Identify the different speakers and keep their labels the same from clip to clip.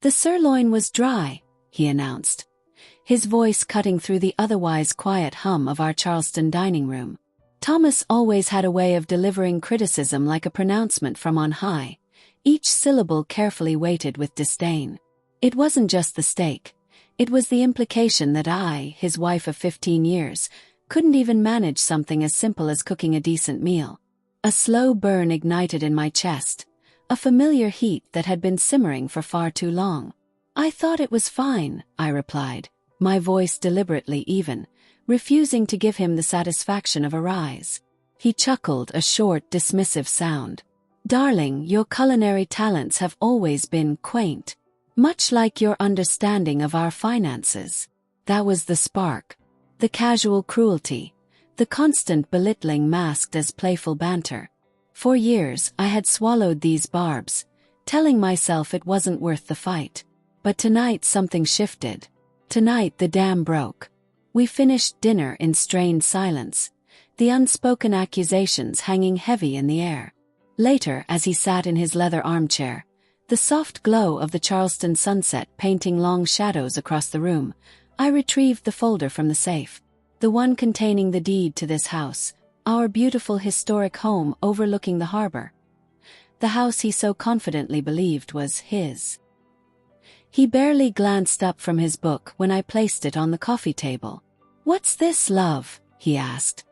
Speaker 1: The sirloin was dry, he announced, his voice cutting through the otherwise quiet hum of our Charleston dining room. Thomas always had a way of delivering criticism like a pronouncement from on high, each syllable carefully weighted with disdain. It wasn't just the steak. It was the implication that I, his wife of 15 years, couldn't even manage something as simple as cooking a decent meal. A slow burn ignited in my chest, a familiar heat that had been simmering for far too long. I thought it was fine, I replied, my voice deliberately even, refusing to give him the satisfaction of a rise. He chuckled, a short, dismissive sound. Darling, your culinary talents have always been quaint. Much like your understanding of our finances. That was the spark. The casual cruelty. The constant belittling masked as playful banter. For years, I had swallowed these barbs, telling myself it wasn't worth the fight. But tonight something shifted. Tonight the dam broke. We finished dinner in strained silence, the unspoken accusations hanging heavy in the air. Later, as he sat in his leather armchair, the soft glow of the Charleston sunset painting long shadows across the room, I retrieved the folder from the safe, the one containing the deed to this house, our beautiful historic home overlooking the harbor. The house he so confidently believed was his. He barely glanced up from his book when I placed it on the coffee table. "What's this, love?" he asked,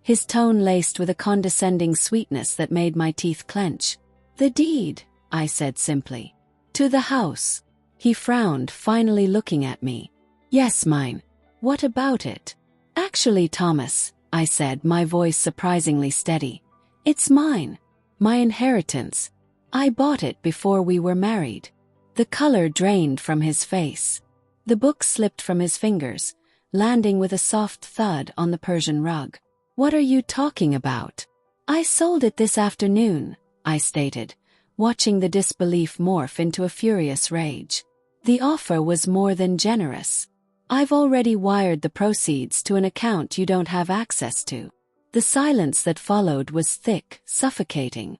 Speaker 1: his tone laced with a condescending sweetness that made my teeth clench. "The deed," I said simply. "To the house." He frowned, finally looking at me. "Yes, mine. What about it?" "Actually, Thomas," I said, my voice surprisingly steady, "it's mine. My inheritance. I bought it before we were married." The color drained from his face. The book slipped from his fingers, landing with a soft thud on the Persian rug. "What are you talking about?" "I sold it this afternoon," I stated, watching the disbelief morph into a furious rage. "The offer was more than generous. I've already wired the proceeds to an account you don't have access to." The silence that followed was thick, suffocating.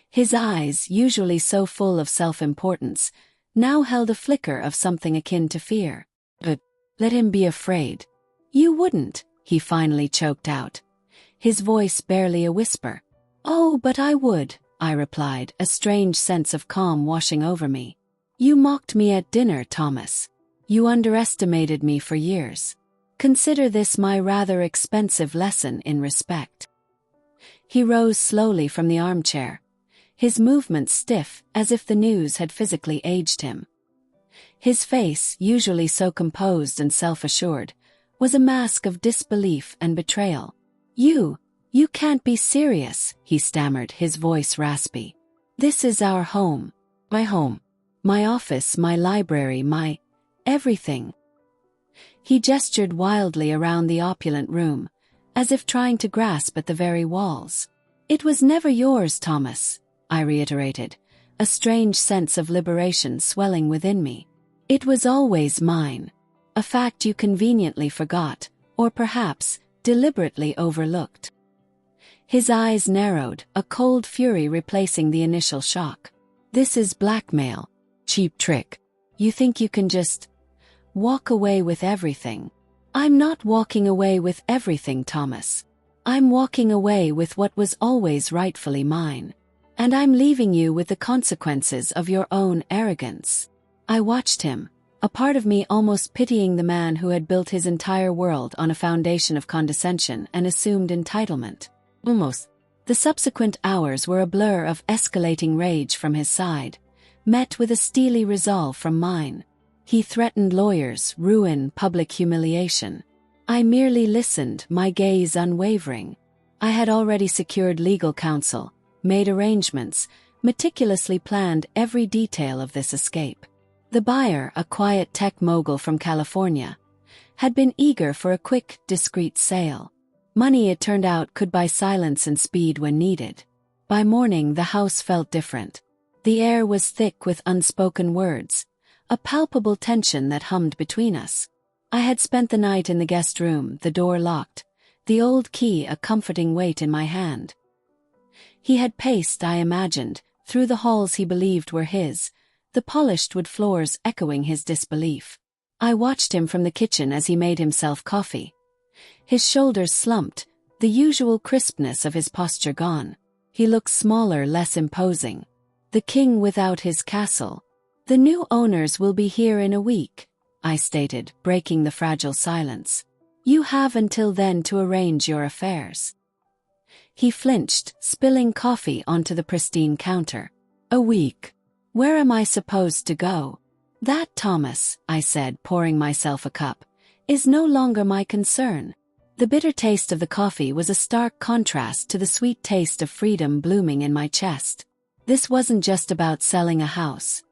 Speaker 1: His eyes, usually so full of self-importance, now held a flicker of something akin to fear. "But let him be afraid." "You wouldn't," he finally choked out, his voice barely a whisper. "Oh, but I would," I replied, a strange sense of calm washing over me. "You mocked me at dinner, Thomas. You underestimated me for years. Consider this my rather expensive lesson in respect." He rose slowly from the armchair, his movements stiff as if the news had physically aged him. His face, usually so composed and self-assured, was a mask of disbelief and betrayal. You can't be serious," he stammered, his voice raspy. "This is our home. My home. My office, my library, my everything." He gestured wildly around the opulent room, as if trying to grasp at the very walls. "It was never yours, Thomas," I reiterated, a strange sense of liberation swelling within me. "It was always mine. A fact you conveniently forgot, or perhaps deliberately overlooked." His eyes narrowed, a cold fury replacing the initial shock. "This is blackmail. Cheap trick. You think you can just walk away with everything?" "I'm not walking away with everything, Thomas. I'm walking away with what was always rightfully mine. And I'm leaving you with the consequences of your own arrogance." I watched him, a part of me almost pitying the man who had built his entire world on a foundation of condescension and assumed entitlement. Almost. The subsequent hours were a blur of escalating rage from his side, met with a steely resolve from mine. He threatened lawyers, ruin, public humiliation. I merely listened, my gaze unwavering. I had already secured legal counsel, made arrangements, meticulously planned every detail of this escape. The buyer, a quiet tech mogul from California, had been eager for a quick, discreet sale. Money, it turned out, could buy silence and speed when needed. By morning, the house felt different. The air was thick with unspoken words, a palpable tension that hummed between us. I had spent the night in the guest room, the door locked, the old key a comforting weight in my hand. He had paced, I imagined, through the halls he believed were his, the polished wood floors echoing his disbelief. I watched him from the kitchen as he made himself coffee. His shoulders slumped, the usual crispness of his posture gone. He looked smaller, less imposing. The king without his castle. "The new owners will be here in a week," I stated, breaking the fragile silence. "You have until then to arrange your affairs." He flinched, spilling coffee onto the pristine counter. "A week? Where am I supposed to go?" "That, Thomas," I said, pouring myself a cup, "is no longer my concern." The bitter taste of the coffee was a stark contrast to the sweet taste of freedom blooming in my chest. This wasn't just about selling a house.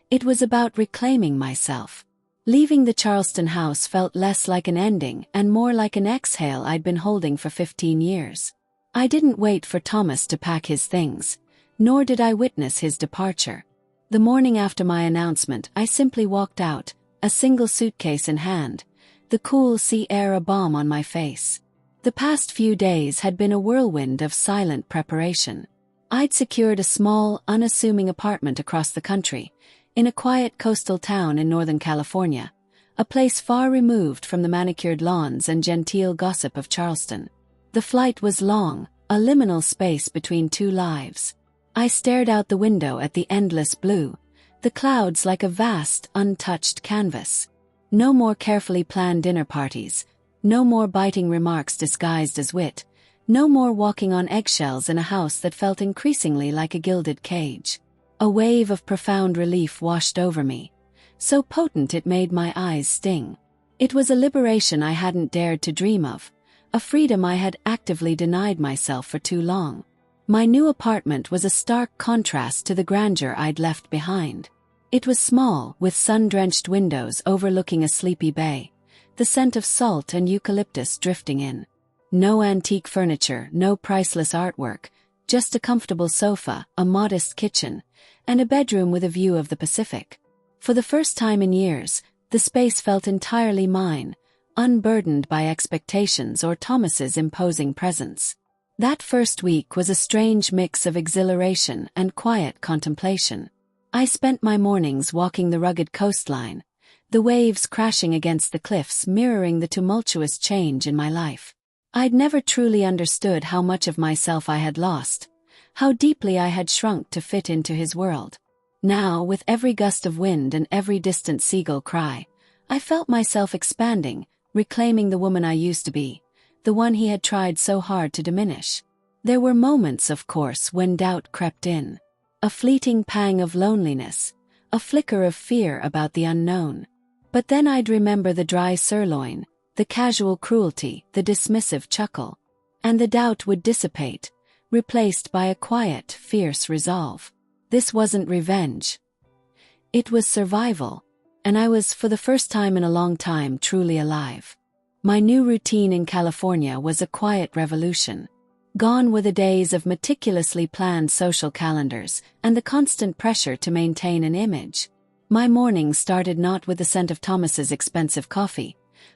Speaker 1: It was about reclaiming myself. Leaving the Charleston house felt less like an ending and more like an exhale I'd been holding for 15 years. I didn't wait for Thomas to pack his things, nor did I witness his departure. The morning after my announcement, I simply walked out, a single suitcase in hand, the cool sea air a balm on my face. The past few days had been a whirlwind of silent preparation. I'd secured a small, unassuming apartment across the country, in a quiet coastal town in Northern California, a place far removed from the manicured lawns and genteel gossip of Charleston. The flight was long, a liminal space between two lives. I stared out the window at the endless blue, the clouds like a vast, untouched canvas. No more carefully planned dinner parties, no more biting remarks disguised as wit, no more walking on eggshells in a house that felt increasingly like a gilded cage. A wave of profound relief washed over me, so potent it made my eyes sting. It was a liberation I hadn't dared to dream of, a freedom I had actively denied myself for too long. My new apartment was a stark contrast to the grandeur I'd left behind. It was small, with sun-drenched windows overlooking a sleepy bay, the scent of salt and eucalyptus drifting in. No antique furniture, no priceless artwork, just a comfortable sofa, a modest kitchen, and a bedroom with a view of the Pacific. For the first time in years, the space felt entirely mine, unburdened by expectations or Thomas's imposing presence. That first week was a strange mix of exhilaration and quiet contemplation. I spent my mornings walking the rugged coastline, the waves crashing against the cliffs mirroring the tumultuous change in my life. I'd never truly understood how much of myself I had lost, how deeply I had shrunk to fit into his world. Now, with every gust of wind and every distant seagull cry, I felt myself expanding, reclaiming the woman I used to be, the one he had tried so hard to diminish. There were moments, of course, when doubt crept in. A fleeting pang of loneliness, a flicker of fear about the unknown. But then I'd remember the dry sirloin, the casual cruelty, the dismissive chuckle. And the doubt would dissipate, replaced by a quiet, fierce resolve. This wasn't revenge. It was survival. And I was, for the first time in a long time, truly alive. My new routine in California was a quiet revolution. Gone were the days of meticulously planned social calendars and the constant pressure to maintain an image. My mornings started not with the scent of Thomas's expensive coffee,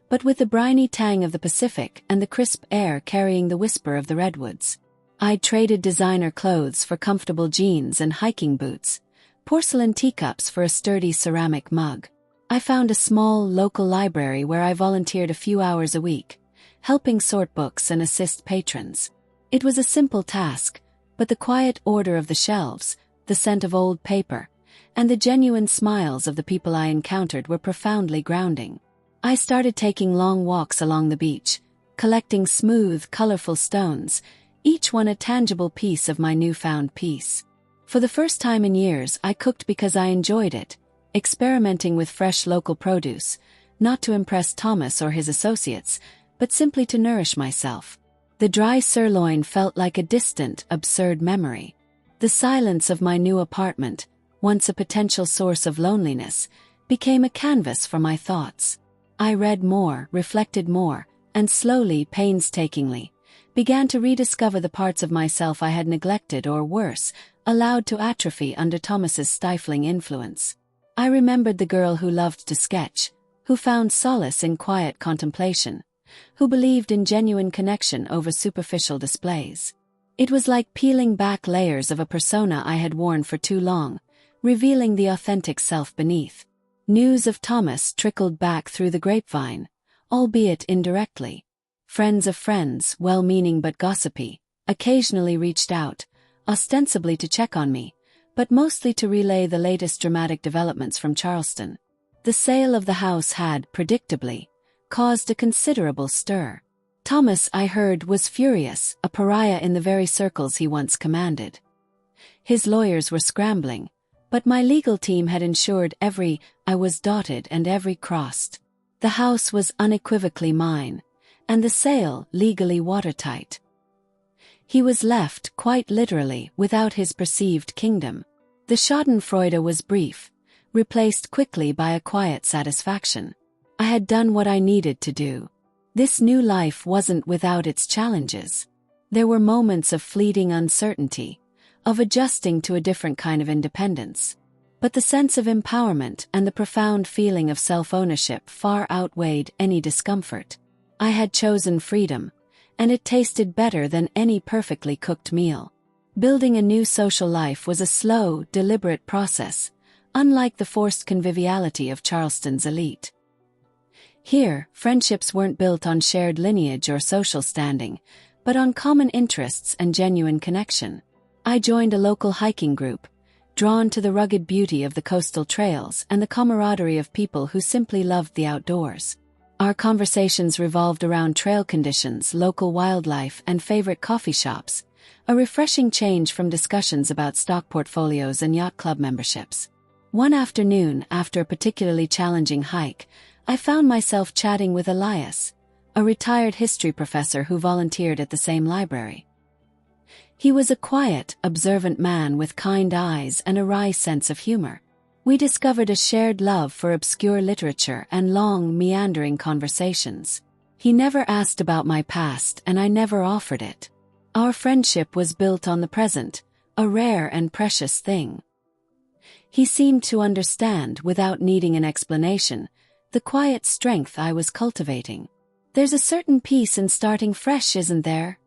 Speaker 1: but with the briny tang of the Pacific and the crisp air carrying the whisper of the redwoods. I'd traded designer clothes for comfortable jeans and hiking boots, porcelain teacups for a sturdy ceramic mug. I found a small, local library where I volunteered a few hours a week, helping sort books and assist patrons. It was a simple task, but the quiet order of the shelves, the scent of old paper, and the genuine smiles of the people I encountered were profoundly grounding. I started taking long walks along the beach, collecting smooth, colorful stones, each one a tangible piece of my newfound peace. For the first time in years, I cooked because I enjoyed it, experimenting with fresh local produce, not to impress Thomas or his associates, but simply to nourish myself. The dry sirloin felt like a distant, absurd memory. The silence of my new apartment, once a potential source of loneliness, became a canvas for my thoughts. I read more, reflected more, and slowly, painstakingly, began to rediscover the parts of myself I had neglected or worse, allowed to atrophy under Thomas's stifling influence. I remembered the girl who loved to sketch, who found solace in quiet contemplation, who believed in genuine connection over superficial displays. It was like peeling back layers of a persona I had worn for too long, revealing the authentic self beneath. News of Thomas trickled back through the grapevine, albeit indirectly. Friends of friends, well-meaning but gossipy, occasionally reached out, ostensibly to check on me, but mostly to relay the latest dramatic developments from Charleston. The sale of the house had, predictably, caused a considerable stir. Thomas, I heard, was furious, a pariah in the very circles he once commanded. His lawyers were scrambling, but my legal team had ensured every I was dotted and every crossed. The house was unequivocally mine, and the sale legally watertight. He was left, quite literally, without his perceived kingdom. The schadenfreude was brief, replaced quickly by a quiet satisfaction. I had done what I needed to do. This new life wasn't without its challenges. There were moments of fleeting uncertainty, of adjusting to a different kind of independence. But the sense of empowerment and the profound feeling of self-ownership far outweighed any discomfort. I had chosen freedom, and it tasted better than any perfectly cooked meal. Building a new social life was a slow, deliberate process, unlike the forced conviviality of Charleston's elite. Here, friendships weren't built on shared lineage or social standing, but on common interests and genuine connection. I joined a local hiking group, drawn to the rugged beauty of the coastal trails and the camaraderie of people who simply loved the outdoors. Our conversations revolved around trail conditions, local wildlife, and favorite coffee shops, a refreshing change from discussions about stock portfolios and yacht club memberships. One afternoon, after a particularly challenging hike, I found myself chatting with Elias, a retired history professor who volunteered at the same library. He was a quiet, observant man with kind eyes and a wry sense of humor. We discovered a shared love for obscure literature and long, meandering conversations. He never asked about my past, and I never offered it. Our friendship was built on the present, a rare and precious thing. He seemed to understand, without needing an explanation, the quiet strength I was cultivating. "There's a certain peace in starting fresh, isn't there?"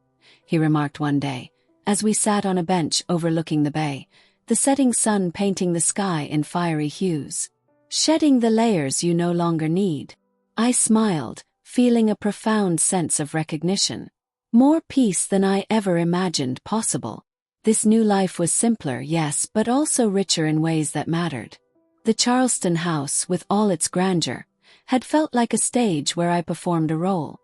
Speaker 1: he remarked one day, as we sat on a bench overlooking the bay, the setting sun painting the sky in fiery hues. "Shedding the layers you no longer need." I smiled, feeling a profound sense of recognition. More peace than I ever imagined possible. This new life was simpler, yes, but also richer in ways that mattered. The Charleston house, with all its grandeur, had felt like a stage where I performed a role.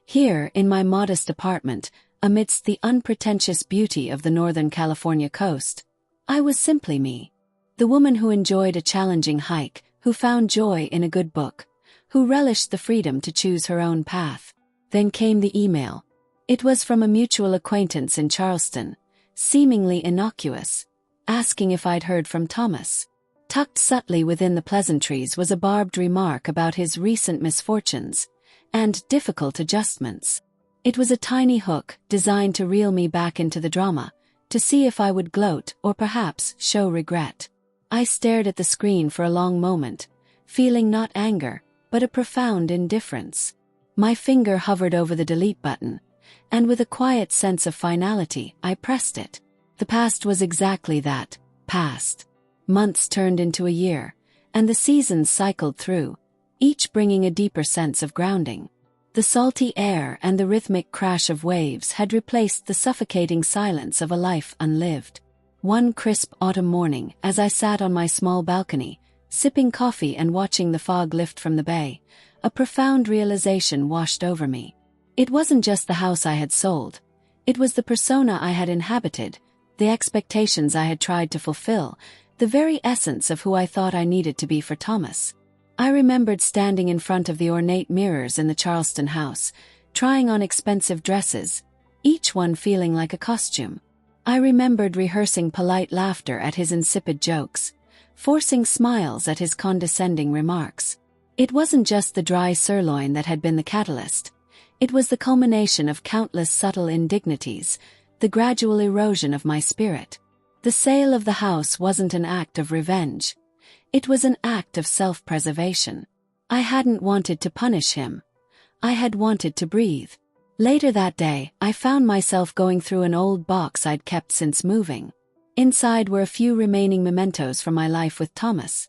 Speaker 1: Here, in my modest apartment, amidst the unpretentious beauty of the Northern California coast, I was simply me. The woman who enjoyed a challenging hike, who found joy in a good book, who relished the freedom to choose her own path. Then came the email. It was from a mutual acquaintance in Charleston, seemingly innocuous, asking if I'd heard from Thomas. Tucked subtly within the pleasantries was a barbed remark about his recent misfortunes and difficult adjustments. It was a tiny hook designed to reel me back into the drama, to see if I would gloat or perhaps show regret. I stared at the screen for a long moment, feeling not anger, but a profound indifference. My finger hovered over the delete button, and with a quiet sense of finality, I pressed it. The past was exactly that, past. Months turned into a year, and the seasons cycled through, each bringing a deeper sense of grounding. The salty air and the rhythmic crash of waves had replaced the suffocating silence of a life unlived. One crisp autumn morning, as I sat on my small balcony, sipping coffee and watching the fog lift from the bay, a profound realization washed over me. It wasn't just the house I had sold. It was the persona I had inhabited, the expectations I had tried to fulfill, the very essence of who I thought I needed to be for Thomas. I remembered standing in front of the ornate mirrors in the Charleston house, trying on expensive dresses, each one feeling like a costume. I remembered rehearsing polite laughter at his insipid jokes, forcing smiles at his condescending remarks. It wasn't just the dry sirloin that had been the catalyst. It was the culmination of countless subtle indignities, the gradual erosion of my spirit. The sale of the house wasn't an act of revenge. It was an act of self-preservation. I hadn't wanted to punish him. I had wanted to breathe. Later that day, I found myself going through an old box I'd kept since moving. Inside were a few remaining mementos from my life with Thomas.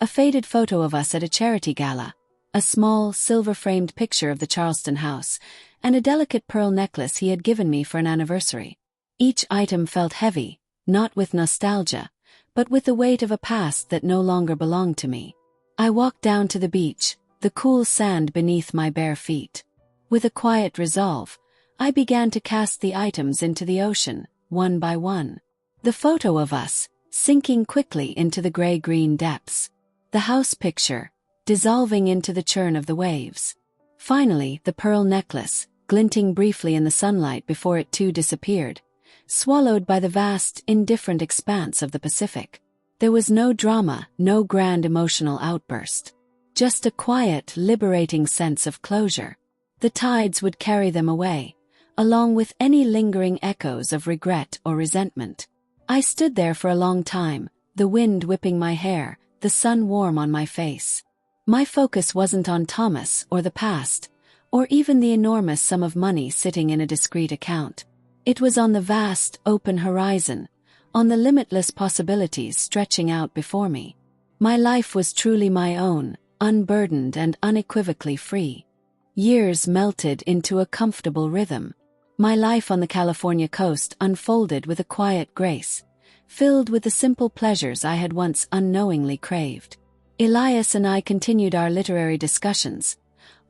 Speaker 1: A faded photo of us at a charity gala, a small, silver-framed picture of the Charleston house, and a delicate pearl necklace he had given me for an anniversary. Each item felt heavy, not with nostalgia, but with the weight of a past that no longer belonged to me. I walked down to the beach, the cool sand beneath my bare feet. With a quiet resolve, I began to cast the items into the ocean, one by one. The photo of us, sinking quickly into the gray-green depths. The house picture, dissolving into the churn of the waves. Finally, the pearl necklace, glinting briefly in the sunlight before it too disappeared, swallowed by the vast, indifferent expanse of the Pacific. There was no drama, no grand emotional outburst. Just a quiet, liberating sense of closure. The tides would carry them away, along with any lingering echoes of regret or resentment. I stood there for a long time, the wind whipping my hair, the sun warm on my face. My focus wasn't on Thomas or the past, or even the enormous sum of money sitting in a discreet account. It was on the vast, open horizon, on the limitless possibilities stretching out before me. My life was truly my own, unburdened and unequivocally free. Years melted into a comfortable rhythm. My life on the California coast unfolded with a quiet grace, filled with the simple pleasures I had once unknowingly craved. Elias and I continued our literary discussions,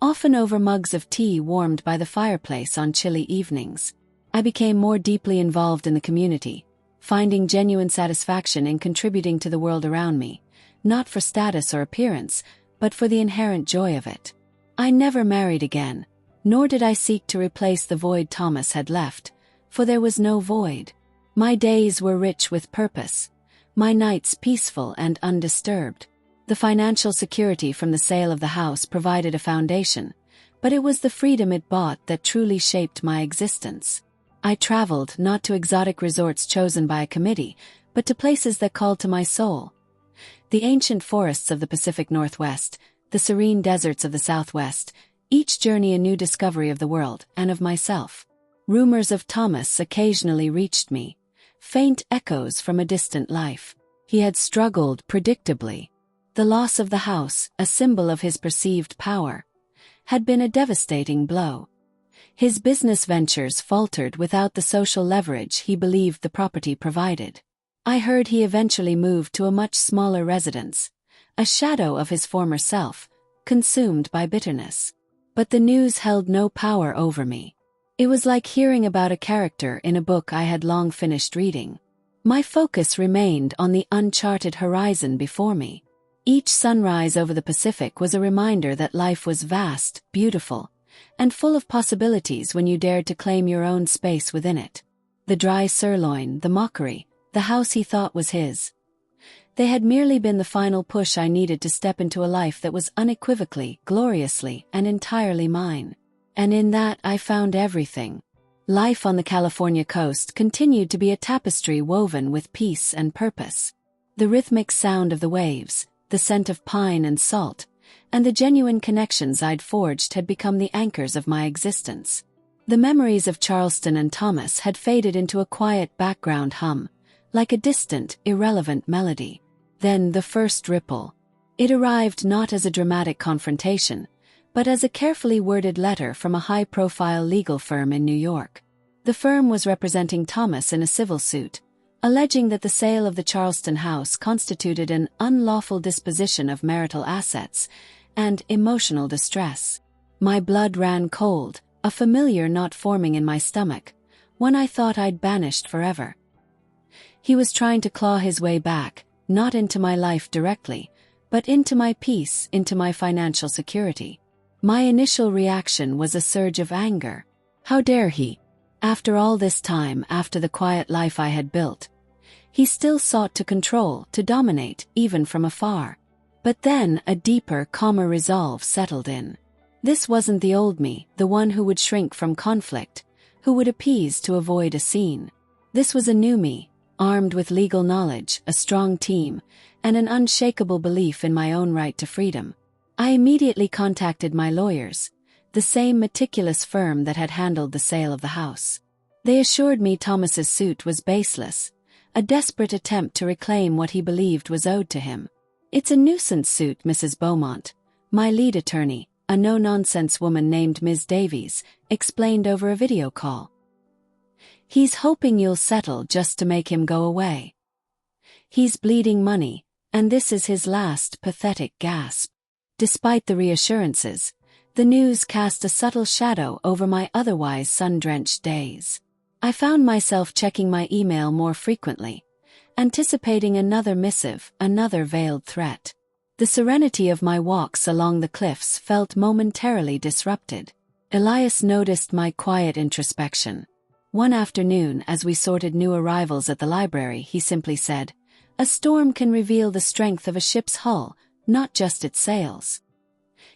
Speaker 1: often over mugs of tea warmed by the fireplace on chilly evenings. I became more deeply involved in the community, finding genuine satisfaction in contributing to the world around me, not for status or appearance, but for the inherent joy of it. I never married again, nor did I seek to replace the void Thomas had left, for there was no void. My days were rich with purpose, my nights peaceful and undisturbed. The financial security from the sale of the house provided a foundation, but it was the freedom it bought that truly shaped my existence. I traveled not to exotic resorts chosen by a committee, but to places that called to my soul. The ancient forests of the Pacific Northwest, the serene deserts of the Southwest, each journey a new discovery of the world and of myself. Rumors of Thomas occasionally reached me, faint echoes from a distant life. He had struggled predictably. The loss of the house, a symbol of his perceived power, had been a devastating blow. His business ventures faltered without the social leverage he believed the property provided. I heard he eventually moved to a much smaller residence, a shadow of his former self, consumed by bitterness. But the news held no power over me. It was like hearing about a character in a book I had long finished reading. My focus remained on the uncharted horizon before me. Each sunrise over the Pacific was a reminder that life was vast, beautiful, and full of possibilities when you dared to claim your own space within it. The dry sirloin, the mockery, the house he thought was his. They had merely been the final push I needed to step into a life that was unequivocally, gloriously, and entirely mine. And in that I found everything. Life on the California coast continued to be a tapestry woven with peace and purpose. The rhythmic sound of the waves, the scent of pine and salt, and the genuine connections I'd forged had become the anchors of my existence. The memories of Charleston and Thomas had faded into a quiet background hum, like a distant, irrelevant melody. Then the first ripple. It arrived not as a dramatic confrontation, but as a carefully worded letter from a high-profile legal firm in New York. The firm was representing Thomas in a civil suit, alleging that the sale of the Charleston house constituted an unlawful disposition of marital assets and emotional distress. My blood ran cold, a familiar knot forming in my stomach, one I thought I'd banished forever. He was trying to claw his way back, not into my life directly, but into my peace, into my financial security. My initial reaction was a surge of anger. How dare he? After all this time, after the quiet life I had built, he still sought to control, to dominate, even from afar. But then a deeper, calmer resolve settled in. This wasn't the old me, the one who would shrink from conflict, who would appease to avoid a scene. This was a new me, armed with legal knowledge, a strong team, and an unshakable belief in my own right to freedom. I immediately contacted my lawyers, the same meticulous firm that had handled the sale of the house. They assured me Thomas's suit was baseless, a desperate attempt to reclaim what he believed was owed to him. "It's a nuisance suit, Mrs. Beaumont," my lead attorney, a no-nonsense woman named Ms. Davies, explained over a video call. "He's hoping you'll settle just to make him go away. He's bleeding money, and this is his last pathetic gasp." Despite the reassurances, the news cast a subtle shadow over my otherwise sun-drenched days. I found myself checking my email more frequently, anticipating another missive, another veiled threat. The serenity of my walks along the cliffs felt momentarily disrupted. Elias noticed my quiet introspection. One afternoon, as we sorted new arrivals at the library, he simply said, "A storm can reveal the strength of a ship's hull, not just its sails."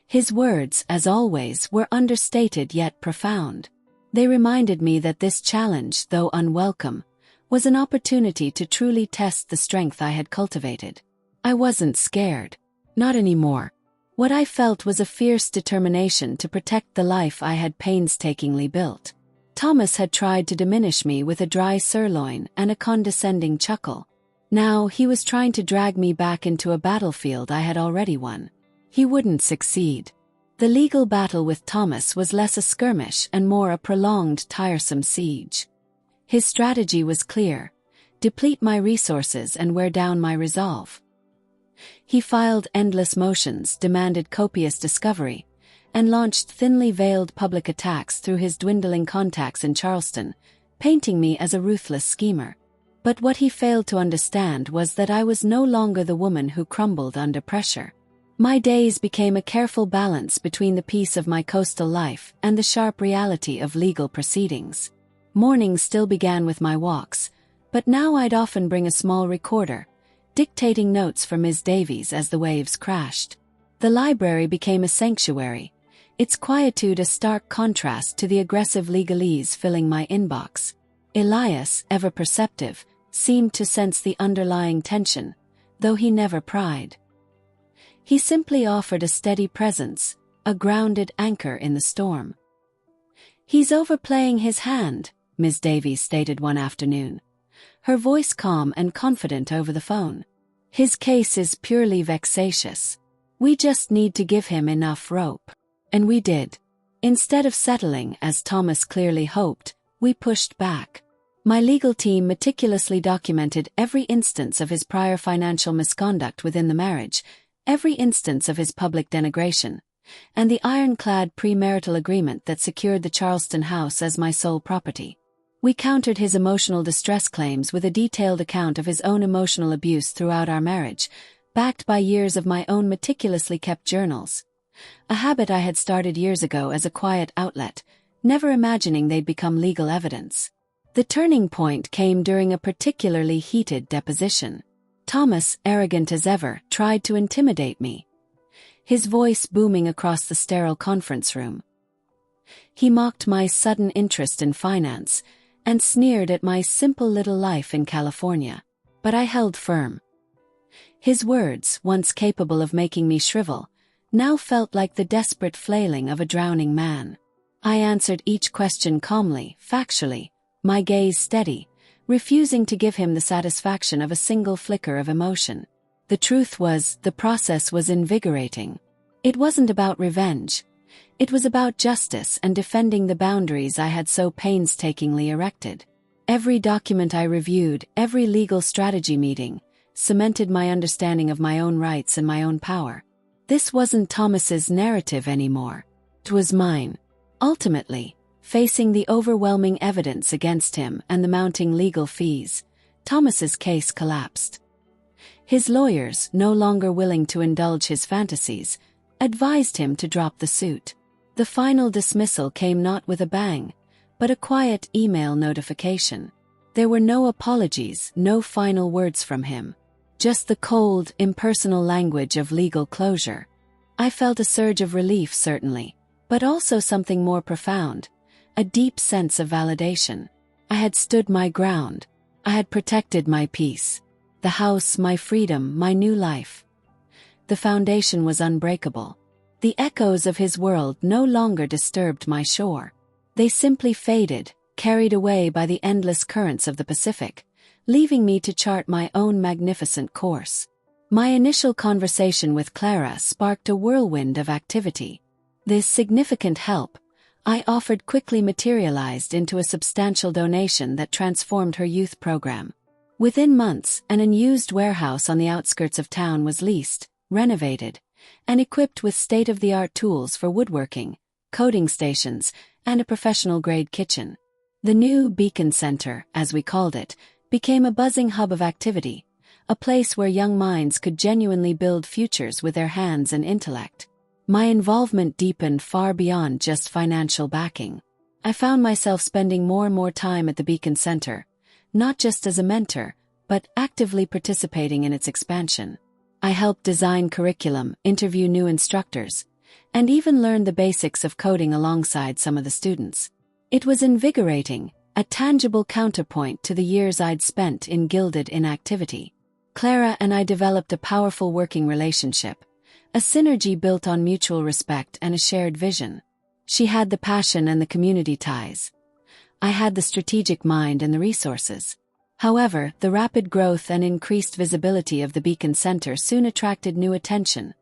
Speaker 1: His words, as always, were understated yet profound. They reminded me that this challenge, though unwelcome, was an opportunity to truly test the strength I had cultivated. I wasn't scared. Not anymore. What I felt was a fierce determination to protect the life I had painstakingly built. Thomas had tried to diminish me with a dry sirloin and a condescending chuckle. Now he was trying to drag me back into a battlefield I had already won. He wouldn't succeed. The legal battle with Thomas was less a skirmish and more a prolonged, tiresome siege. His strategy was clear: deplete my resources and wear down my resolve. He filed endless motions, demanded copious discovery, and launched thinly veiled public attacks through his dwindling contacts in Charleston, painting me as a ruthless schemer. But what he failed to understand was that I was no longer the woman who crumbled under pressure. My days became a careful balance between the peace of my coastal life and the sharp reality of legal proceedings. Mornings still began with my walks, but now I'd often bring a small recorder, dictating notes for Ms. Davies as the waves crashed. The library became a sanctuary, its quietude a stark contrast to the aggressive legalese filling my inbox. Elias, ever perceptive, seemed to sense the underlying tension, though he never pried. He simply offered a steady presence, a grounded anchor in the storm. "He's overplaying his hand," Ms. Davies stated one afternoon, her voice calm and confident over the phone. "His case is purely vexatious. We just need to give him enough rope." And we did. Instead of settling, as Thomas clearly hoped, we pushed back. My legal team meticulously documented every instance of his prior financial misconduct within the marriage, every instance of his public denigration, and the ironclad premarital agreement that secured the Charleston house as my sole property. We countered his emotional distress claims with a detailed account of his own emotional abuse throughout our marriage, backed by years of my own meticulously kept journals. A habit I had started years ago as a quiet outlet, never imagining they'd become legal evidence. The turning point came during a particularly heated deposition. Thomas, arrogant as ever, tried to intimidate me, his voice booming across the sterile conference room. He mocked my sudden interest in finance and sneered at my simple little life in California. But I held firm. His words, once capable of making me shrivel, now felt like the desperate flailing of a drowning man. I answered each question calmly, factually, my gaze steady, refusing to give him the satisfaction of a single flicker of emotion. The truth was, the process was invigorating. It wasn't about revenge. It was about justice and defending the boundaries I had so painstakingly erected. Every document I reviewed, every legal strategy meeting, cemented my understanding of my own rights and my own power. This wasn't Thomas's narrative anymore. It was mine. Ultimately, facing the overwhelming evidence against him and the mounting legal fees, Thomas's case collapsed. His lawyers, no longer willing to indulge his fantasies, advised him to drop the suit. The final dismissal came not with a bang, but a quiet email notification. There were no apologies, no final words from him. Just the cold, impersonal language of legal closure. I felt a surge of relief, certainly, but also something more profound, a deep sense of validation. I had stood my ground. I had protected my peace. The house, my freedom, my new life. The foundation was unbreakable. The echoes of his world no longer disturbed my shore. They simply faded, carried away by the endless currents of the Pacific, leaving me to chart my own magnificent course. My initial conversation with Clara sparked a whirlwind of activity. This significant help I offered quickly materialized into a substantial donation that transformed her youth program. Within months, an unused warehouse on the outskirts of town was leased, renovated, and equipped with state-of-the-art tools for woodworking, coding stations, and a professional-grade kitchen. The new Beacon Center, as we called it, became a buzzing hub of activity, a place where young minds could genuinely build futures with their hands and intellect. My involvement deepened far beyond just financial backing. I found myself spending more and more time at the Beacon Center, not just as a mentor, but actively participating in its expansion. I helped design curriculum, interview new instructors, and even learn the basics of coding alongside some of the students. It was invigorating, a tangible counterpoint to the years I'd spent in gilded inactivity. Clara and I developed a powerful working relationship, a synergy built on mutual respect and a shared vision. She had the passion and the community ties. I had the strategic mind and the resources. However, the rapid growth and increased visibility of the Beacon Center soon attracted new attention.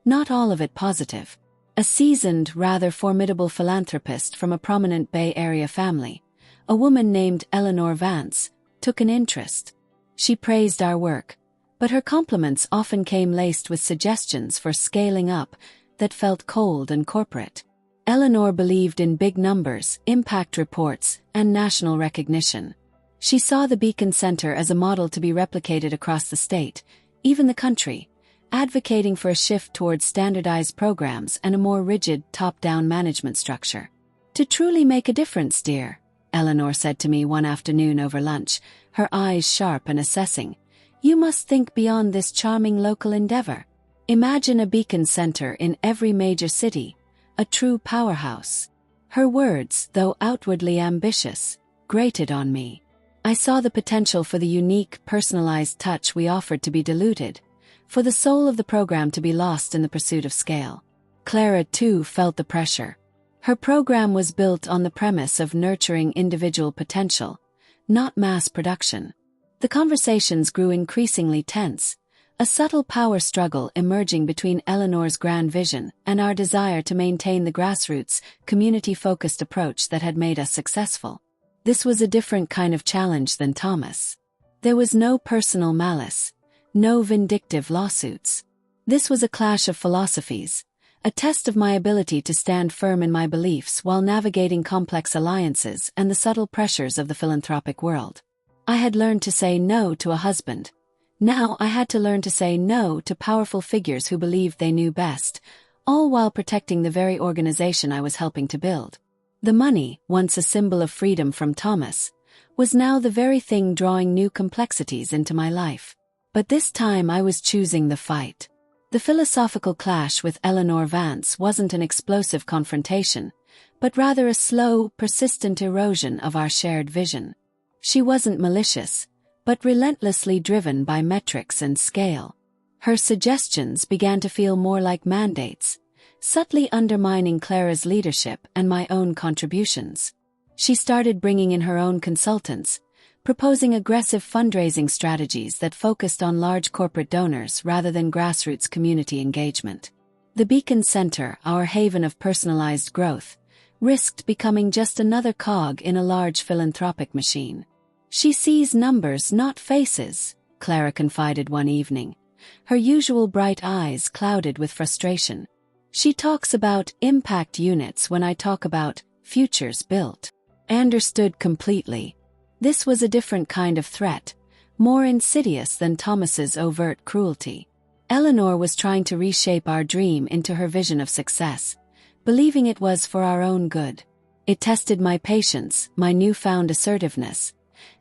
Speaker 1: Not all of it positive. A seasoned, rather formidable philanthropist from a prominent Bay Area family, a woman named Eleanor Vance, took an interest. She praised our work, but her compliments often came laced with suggestions for scaling up that felt cold and corporate. Eleanor believed in big numbers, impact reports, and national recognition. She saw the Beacon Center as a model to be replicated across the state, even the country, advocating for a shift towards standardized programs and a more rigid, top-down management structure. "To truly make a difference, dear," Eleanor said to me one afternoon over lunch, her eyes sharp and assessing, "you must think beyond this charming local endeavor. Imagine a Beacon Center in every major city, a true powerhouse." Her words, though outwardly ambitious, grated on me. I saw the potential for the unique, personalized touch we offered to be diluted, for the soul of the program to be lost in the pursuit of scale. Clara, too, felt the pressure. Her program was built on the premise of nurturing individual potential, not mass production. The conversations grew increasingly tense, a subtle power struggle emerging between Eleanor's grand vision and our desire to maintain the grassroots, community-focused approach that had made us successful. This was a different kind of challenge than Thomas. There was no personal malice, no vindictive lawsuits. This was a clash of philosophies, a test of my ability to stand firm in my beliefs while navigating complex alliances and the subtle pressures of the philanthropic world. I had learned to say no to a husband. Now I had to learn to say no to powerful figures who believed they knew best, all while protecting the very organization I was helping to build. The money, once a symbol of freedom from Thomas, was now the very thing drawing new complexities into my life. But this time I was choosing the fight. The philosophical clash with Eleanor Vance wasn't an explosive confrontation, but rather a slow, persistent erosion of our shared vision. She wasn't malicious, but relentlessly driven by metrics and scale. Her suggestions began to feel more like mandates, subtly undermining Clara's leadership and my own contributions. She started bringing in her own consultants, proposing aggressive fundraising strategies that focused on large corporate donors rather than grassroots community engagement. The Beacon Center, our haven of personalized growth, risked becoming just another cog in a large philanthropic machine. "She sees numbers, not faces," Clara confided one evening, her usual bright eyes clouded with frustration. "She talks about impact units when I talk about futures built." I understood completely. This was a different kind of threat, more insidious than Thomas's overt cruelty. Eleanor was trying to reshape our dream into her vision of success, believing it was for our own good. It tested my patience, my newfound assertiveness,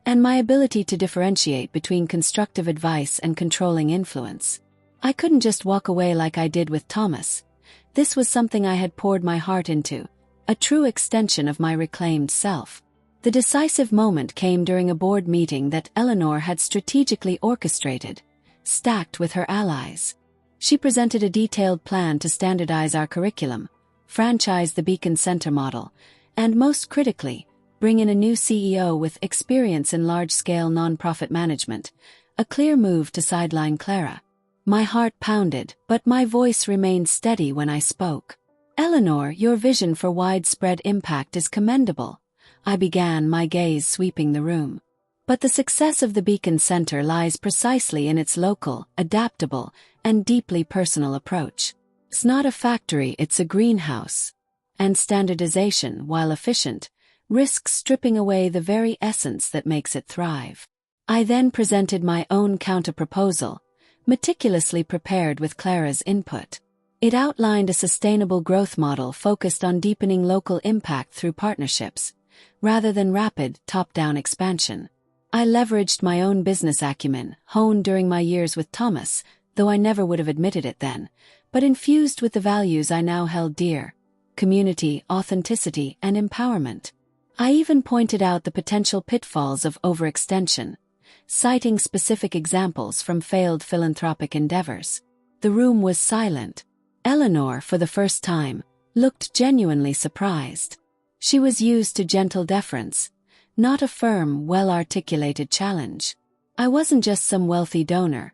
Speaker 1: and my ability to differentiate between constructive advice and controlling influence. I couldn't just walk away like I did with Thomas. This was something I had poured my heart into, a true extension of my reclaimed self. The decisive moment came during a board meeting that Eleanor had strategically orchestrated, stacked with her allies. She presented a detailed plan to standardize our curriculum, franchise the Beacon Center model, and most critically, bring in a new CEO with experience in large-scale nonprofit management, a clear move to sideline Clara. My heart pounded, but my voice remained steady when I spoke. Eleanor, your vision for widespread impact is commendable, I began, my gaze sweeping the room. But the success of the Beacon Center lies precisely in its local, adaptable, and deeply personal approach. It's not a factory, it's a greenhouse. And standardization, while efficient, risks stripping away the very essence that makes it thrive. I then presented my own counter-proposal, meticulously prepared with Clara's input. It outlined a sustainable growth model focused on deepening local impact through partnerships, rather than rapid, top-down expansion. I leveraged my own business acumen, honed during my years with Thomas, though I never would have admitted it then, but infused with the values I now held dear: community, authenticity, and empowerment. I even pointed out the potential pitfalls of overextension, citing specific examples from failed philanthropic endeavors. The room was silent. Eleanor, for the first time, looked genuinely surprised. She was used to gentle deference, not a firm, well-articulated challenge. I wasn't just some wealthy donor.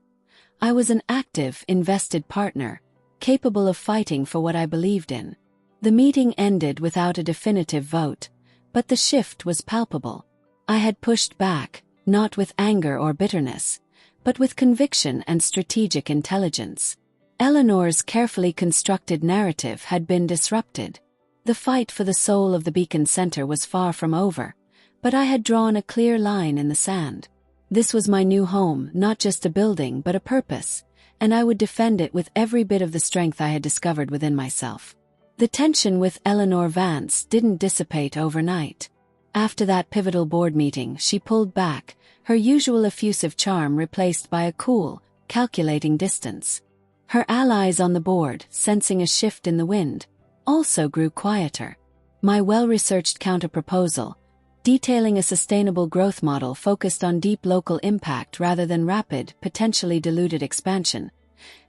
Speaker 1: I was an active, invested partner, capable of fighting for what I believed in. The meeting ended without a definitive vote, but the shift was palpable. I had pushed back, not with anger or bitterness, but with conviction and strategic intelligence. Eleanor's carefully constructed narrative had been disrupted. The fight for the soul of the Beacon Center was far from over, but I had drawn a clear line in the sand. This was my new home, not just a building but a purpose, and I would defend it with every bit of the strength I had discovered within myself. The tension with Eleanor Vance didn't dissipate overnight. After that pivotal board meeting, she pulled back, her usual effusive charm replaced by a cool, calculating distance. Her allies on the board, sensing a shift in the wind, also grew quieter. My well-researched counter-proposal, detailing a sustainable growth model focused on deep local impact rather than rapid, potentially diluted expansion,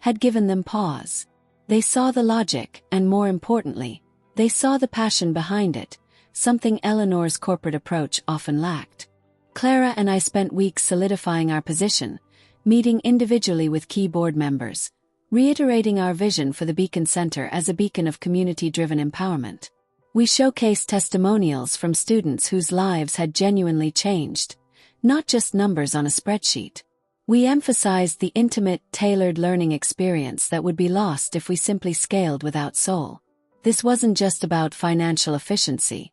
Speaker 1: had given them pause. They saw the logic, and more importantly, they saw the passion behind it, something Eleanor's corporate approach often lacked. Clara and I spent weeks solidifying our position, meeting individually with key board members, reiterating our vision for the Beacon Center as a beacon of community-driven empowerment. We showcased testimonials from students whose lives had genuinely changed, not just numbers on a spreadsheet. We emphasized the intimate, tailored learning experience that would be lost if we simply scaled without soul. This wasn't just about financial efficiency.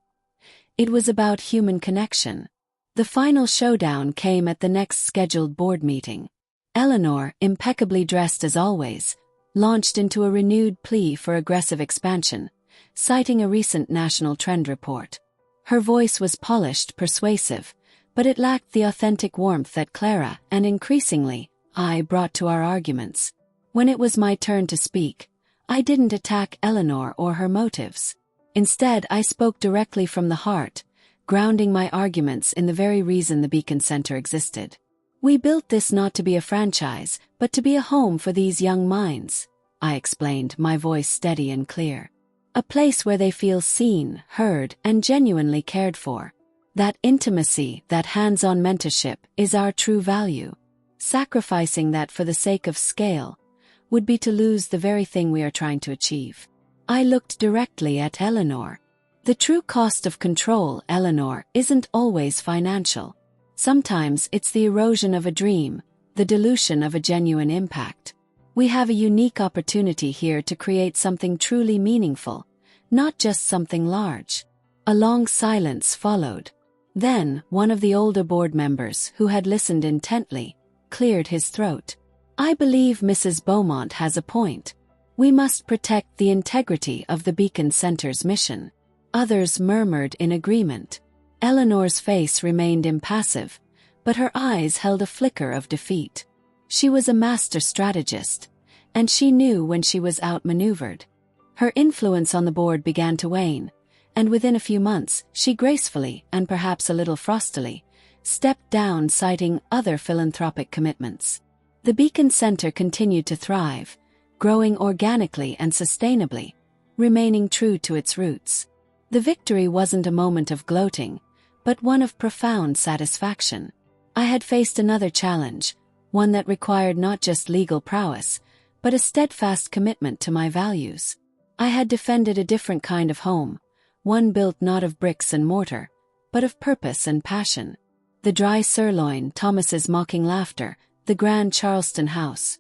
Speaker 1: It was about human connection. The final showdown came at the next scheduled board meeting. Eleanor, impeccably dressed as always, launched into a renewed plea for aggressive expansion, citing a recent national trend report. Her voice was polished, persuasive, but it lacked the authentic warmth that Clara, and increasingly, I brought to our arguments. When it was my turn to speak, I didn't attack Eleanor or her motives. Instead, I spoke directly from the heart, grounding my arguments in the very reason the Beacon Center existed. We built this not to be a franchise, but to be a home for these young minds, I explained, my voice steady and clear. A place where they feel seen, heard, and genuinely cared for. That intimacy, that hands-on mentorship, is our true value. Sacrificing that for the sake of scale would be to lose the very thing we are trying to achieve. I looked directly at Eleanor. The true cost of control, Eleanor, isn't always financial. Sometimes it's the erosion of a dream, the dilution of a genuine impact. We have a unique opportunity here to create something truly meaningful, not just something large. A long silence followed. Then, one of the older board members, who had listened intently, cleared his throat. I believe Mrs. Beaumont has a point. We must protect the integrity of the Beacon Center's mission. Others murmured in agreement. Eleanor's face remained impassive, but her eyes held a flicker of defeat. She was a master strategist, and she knew when she was outmaneuvered. Her influence on the board began to wane, and within a few months, she gracefully, and perhaps a little frostily, stepped down, citing other philanthropic commitments. The Beacon Center continued to thrive, growing organically and sustainably, remaining true to its roots. The victory wasn't a moment of gloating, but one of profound satisfaction. I had faced another challenge, one that required not just legal prowess, but a steadfast commitment to my values. I had defended a different kind of home, one built not of bricks and mortar, but of purpose and passion. The dry sirloin, Thomas's mocking laughter, the grand Charleston house.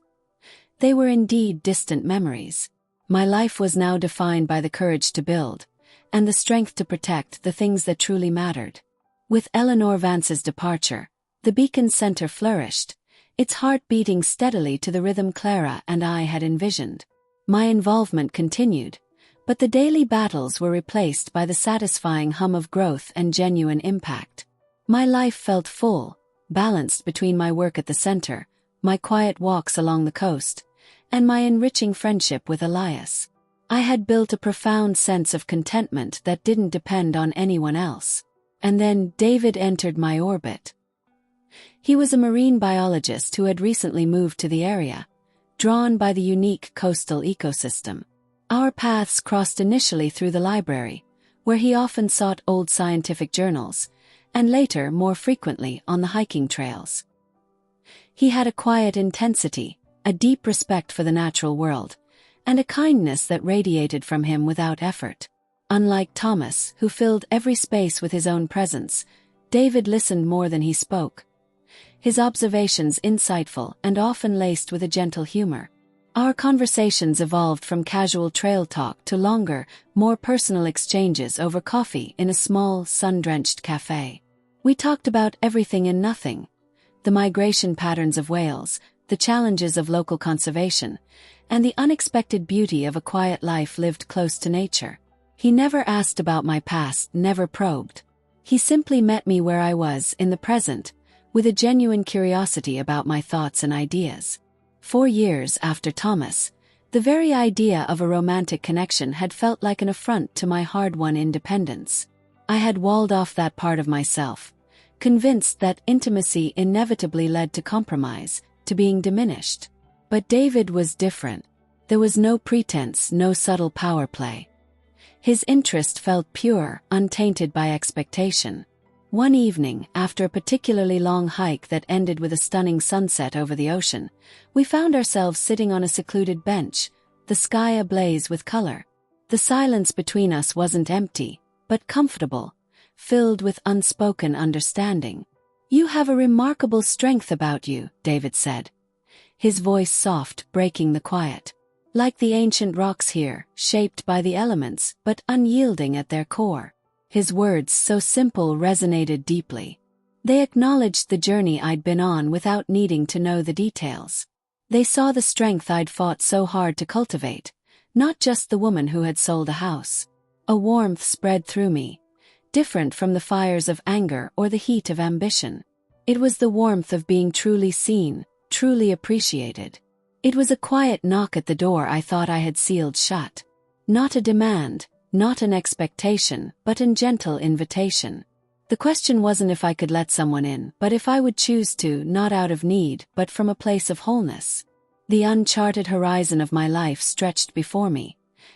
Speaker 1: They were indeed distant memories. My life was now defined by the courage to build, and the strength to protect the things that truly mattered. With Eleanor Vance's departure, the Beacon Center flourished, its heart beating steadily to the rhythm Clara and I had envisioned. My involvement continued, but the daily battles were replaced by the satisfying hum of growth and genuine impact. My life felt full, balanced between my work at the center, my quiet walks along the coast, and my enriching friendship with Elias. I had built a profound sense of contentment that didn't depend on anyone else. And then David entered my orbit. He was a marine biologist who had recently moved to the area, drawn by the unique coastal ecosystem. Our paths crossed initially through the library, where he often sought old scientific journals, and later more frequently on the hiking trails. He had a quiet intensity, a deep respect for the natural world, and a kindness that radiated from him without effort. Unlike Thomas, who filled every space with his own presence, David listened more than he spoke. His observations insightful and often laced with a gentle humor. Our conversations evolved from casual trail talk to longer, more personal exchanges over coffee in a small, sun-drenched cafe. We talked about everything and nothing: the migration patterns of whales, the challenges of local conservation, and the unexpected beauty of a quiet life lived close to nature. He never asked about my past, never probed. He simply met me where I was, in the present, with a genuine curiosity about my thoughts and ideas. 4 years after Thomas, the very idea of a romantic connection had felt like an affront to my hard-won independence. I had walled off that part of myself, convinced that intimacy inevitably led to compromise, to being diminished. But David was different. There was no pretense, no subtle power play. His interest felt pure, untainted by expectation. One evening, after a particularly long hike that ended with a stunning sunset over the ocean, we found ourselves sitting on a secluded bench, the sky ablaze with color. The silence between us wasn't empty, but comfortable, filled with unspoken understanding. "You have a remarkable strength about you," David said, his voice soft, breaking the quiet. "Like the ancient rocks here, shaped by the elements, but unyielding at their core." His words, so simple, resonated deeply. They acknowledged the journey I'd been on without needing to know the details. They saw the strength I'd fought so hard to cultivate, not just the woman who had sold a house. A warmth spread through me, different from the fires of anger or the heat of ambition. It was the warmth of being truly seen, truly appreciated. It was a quiet knock at the door I thought I had sealed shut. Not a demand, not an expectation, but a gentle invitation. The question wasn't if I could let someone in, but if I would choose to, not out of need, but from a place of wholeness. The uncharted horizon of my life stretched before me,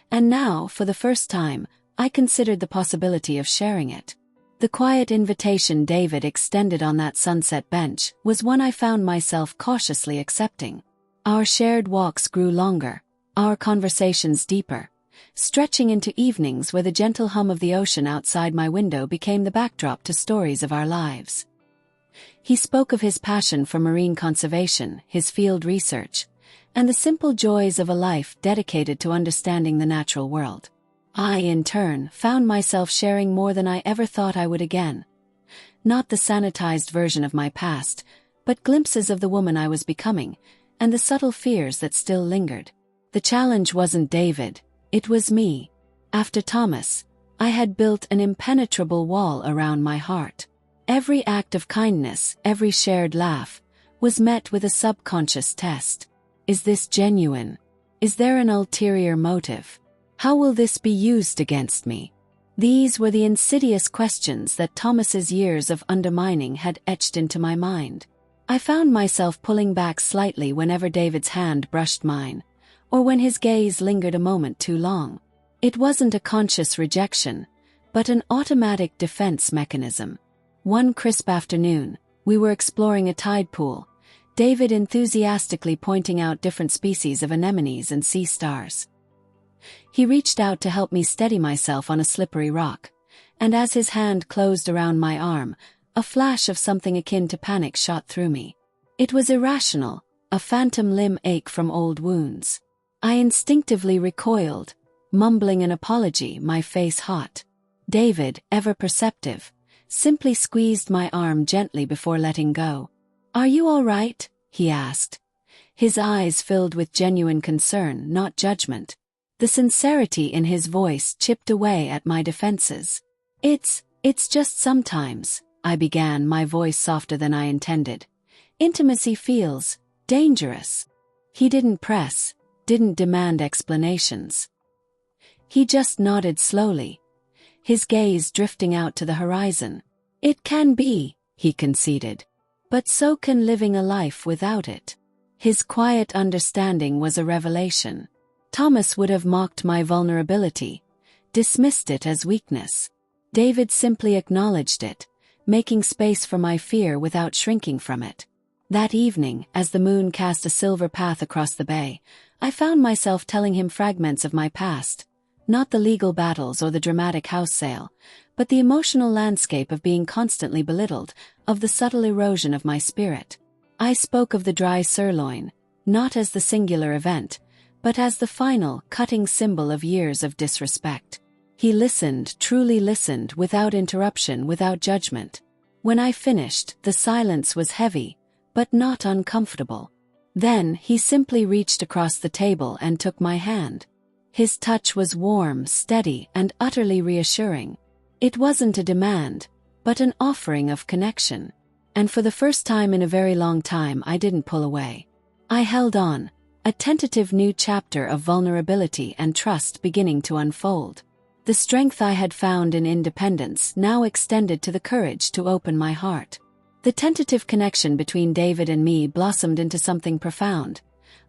Speaker 1: and now, for the first time, I considered the possibility of sharing it. The quiet invitation David extended on that sunset bench was one I found myself cautiously accepting. Our shared walks grew longer, our conversations deeper, stretching into evenings where the gentle hum of the ocean outside my window became the backdrop to stories of our lives. He spoke of his passion for marine conservation, his field research, and the simple joys of a life dedicated to understanding the natural world. I, in turn, found myself sharing more than I ever thought I would again. Not the sanitized version of my past, but glimpses of the woman I was becoming, and the subtle fears that still lingered. The challenge wasn't David, it was me. After Thomas, I had built an impenetrable wall around my heart. Every act of kindness, every shared laugh, was met with a subconscious test. Is this genuine? Is there an ulterior motive? How will this be used against me? These were the insidious questions that Thomas's years of undermining had etched into my mind. I found myself pulling back slightly whenever David's hand brushed mine, or when his gaze lingered a moment too long. It wasn't a conscious rejection, but an automatic defense mechanism. One crisp afternoon, we were exploring a tide pool, David enthusiastically pointing out different species of anemones and sea stars. He reached out to help me steady myself on a slippery rock, and as his hand closed around my arm, a flash of something akin to panic shot through me. It was irrational, a phantom limb ache from old wounds. I instinctively recoiled, mumbling an apology, my face hot. David, ever perceptive, simply squeezed my arm gently before letting go. "Are you all right?" he asked. His eyes filled with genuine concern, not judgment. The sincerity in his voice chipped away at my defenses. It's just sometimes," I began, my voice softer than I intended. "Intimacy feels dangerous." He didn't press, didn't demand explanations. He just nodded slowly, his gaze drifting out to the horizon. "It can be," he conceded. "But so can living a life without it." His quiet understanding was a revelation. Thomas would have mocked my vulnerability, dismissed it as weakness. David simply acknowledged it, making space for my fear without shrinking from it. That evening, as the moon cast a silver path across the bay, I found myself telling him fragments of my past, not the legal battles or the dramatic house sale, but the emotional landscape of being constantly belittled, of the subtle erosion of my spirit. I spoke of the dry sirloin, not as the singular event, but as the final, cutting symbol of years of disrespect. He listened, truly listened, without interruption, without judgment. When I finished, the silence was heavy, but not uncomfortable. Then he simply reached across the table and took my hand. His touch was warm, steady, and utterly reassuring. It wasn't a demand, but an offering of connection. And for the first time in a very long time, I didn't pull away. I held on, a tentative new chapter of vulnerability and trust beginning to unfold. The strength I had found in independence now extended to the courage to open my heart. The tentative connection between David and me blossomed into something profound,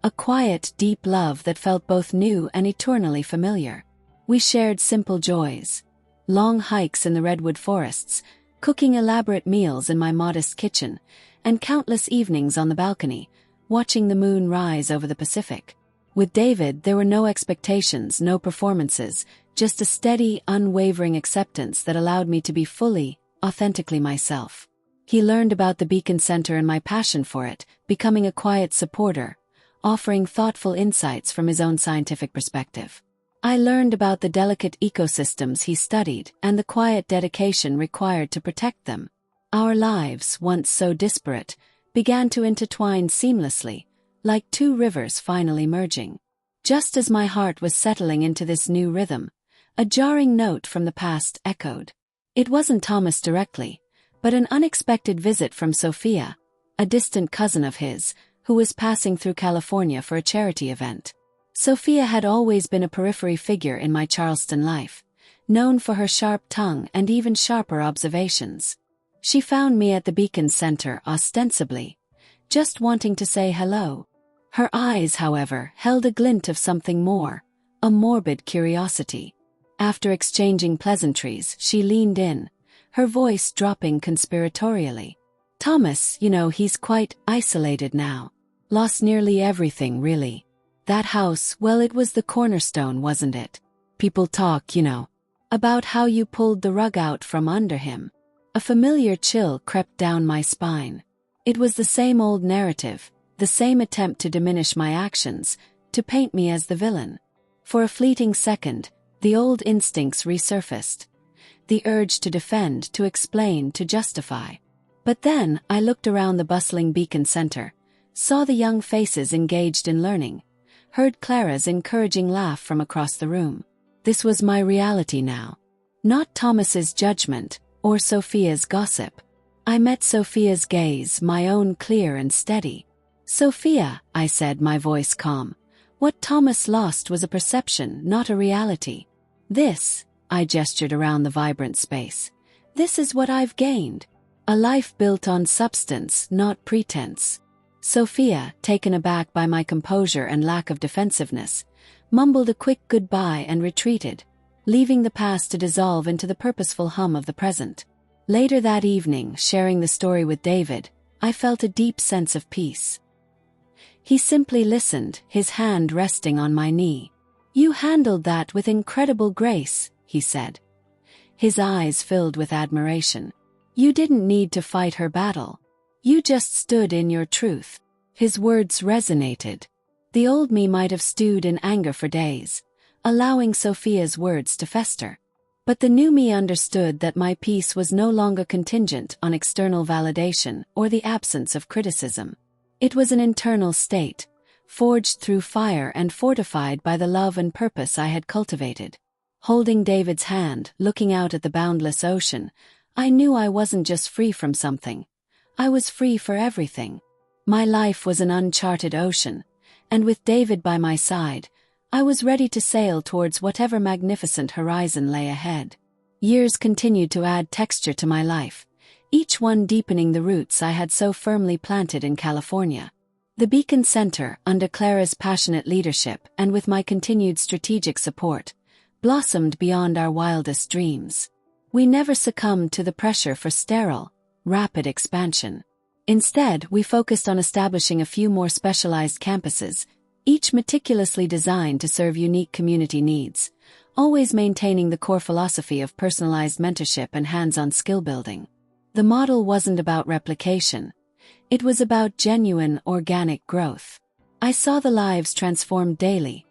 Speaker 1: a quiet, deep love that felt both new and eternally familiar. We shared simple joys, long hikes in the redwood forests, cooking elaborate meals in my modest kitchen, and countless evenings on the balcony, watching the moon rise over the Pacific. With David, there were no expectations, no performances, just a steady, unwavering acceptance that allowed me to be fully, authentically myself. He learned about the Beacon Center and my passion for it, becoming a quiet supporter, offering thoughtful insights from his own scientific perspective. I learned about the delicate ecosystems he studied and the quiet dedication required to protect them. Our lives, once so disparate, began to intertwine seamlessly, like two rivers finally merging. Just as my heart was settling into this new rhythm, a jarring note from the past echoed. It wasn't Thomas directly, but an unexpected visit from Sophia, a distant cousin of his, who was passing through California for a charity event. Sophia had always been a periphery figure in my Charleston life, known for her sharp tongue and even sharper observations. She found me at the Beacon Center ostensibly, just wanting to say hello. Her eyes, however, held a glint of something more, a morbid curiosity. After exchanging pleasantries, she leaned in, her voice dropping conspiratorially. "Thomas, he's quite isolated now. Lost nearly everything, really. That house, well, it was the cornerstone, wasn't it? People talk, about how you pulled the rug out from under him." A familiar chill crept down my spine. It was the same old narrative, the same attempt to diminish my actions, to paint me as the villain. For a fleeting second, the old instincts resurfaced. The urge to defend, to explain, to justify. But then, I looked around the bustling Beacon Center, saw the young faces engaged in learning, heard Clara's encouraging laugh from across the room. This was my reality now. Not Thomas's judgment, or Sophia's gossip. I met Sophia's gaze, my own clear and steady. "Sophia," I said, my voice calm, "what Thomas lost was a perception, not a reality. This," I gestured around the vibrant space, "this is what I've gained. A life built on substance, not pretense." Sophia, taken aback by my composure and lack of defensiveness, mumbled a quick goodbye and retreated, leaving the past to dissolve into the purposeful hum of the present. Later that evening, sharing the story with David, I felt a deep sense of peace. He simply listened, his hand resting on my knee. "You handled that with incredible grace," he said. His eyes filled with admiration. "You didn't need to fight her battle. You just stood in your truth." His words resonated. The old me might have stewed in anger for days, allowing Sophia's words to fester. But the new me understood that my peace was no longer contingent on external validation or the absence of criticism. It was an internal state, forged through fire and fortified by the love and purpose I had cultivated. Holding David's hand, looking out at the boundless ocean, I knew I wasn't just free from something. I was free for everything. My life was an uncharted ocean, and with David by my side, I was ready to sail towards whatever magnificent horizon lay ahead. Years continued to add texture to my life, each one deepening the roots I had so firmly planted in California. The Beacon Center, under Clara's passionate leadership and with my continued strategic support, blossomed beyond our wildest dreams. We never succumbed to the pressure for sterile, rapid expansion. Instead, we focused on establishing a few more specialized campuses, each meticulously designed to serve unique community needs, always maintaining the core philosophy of personalized mentorship and hands-on skill building. The model wasn't about replication. It was about genuine, organic growth. I saw the lives transformed daily.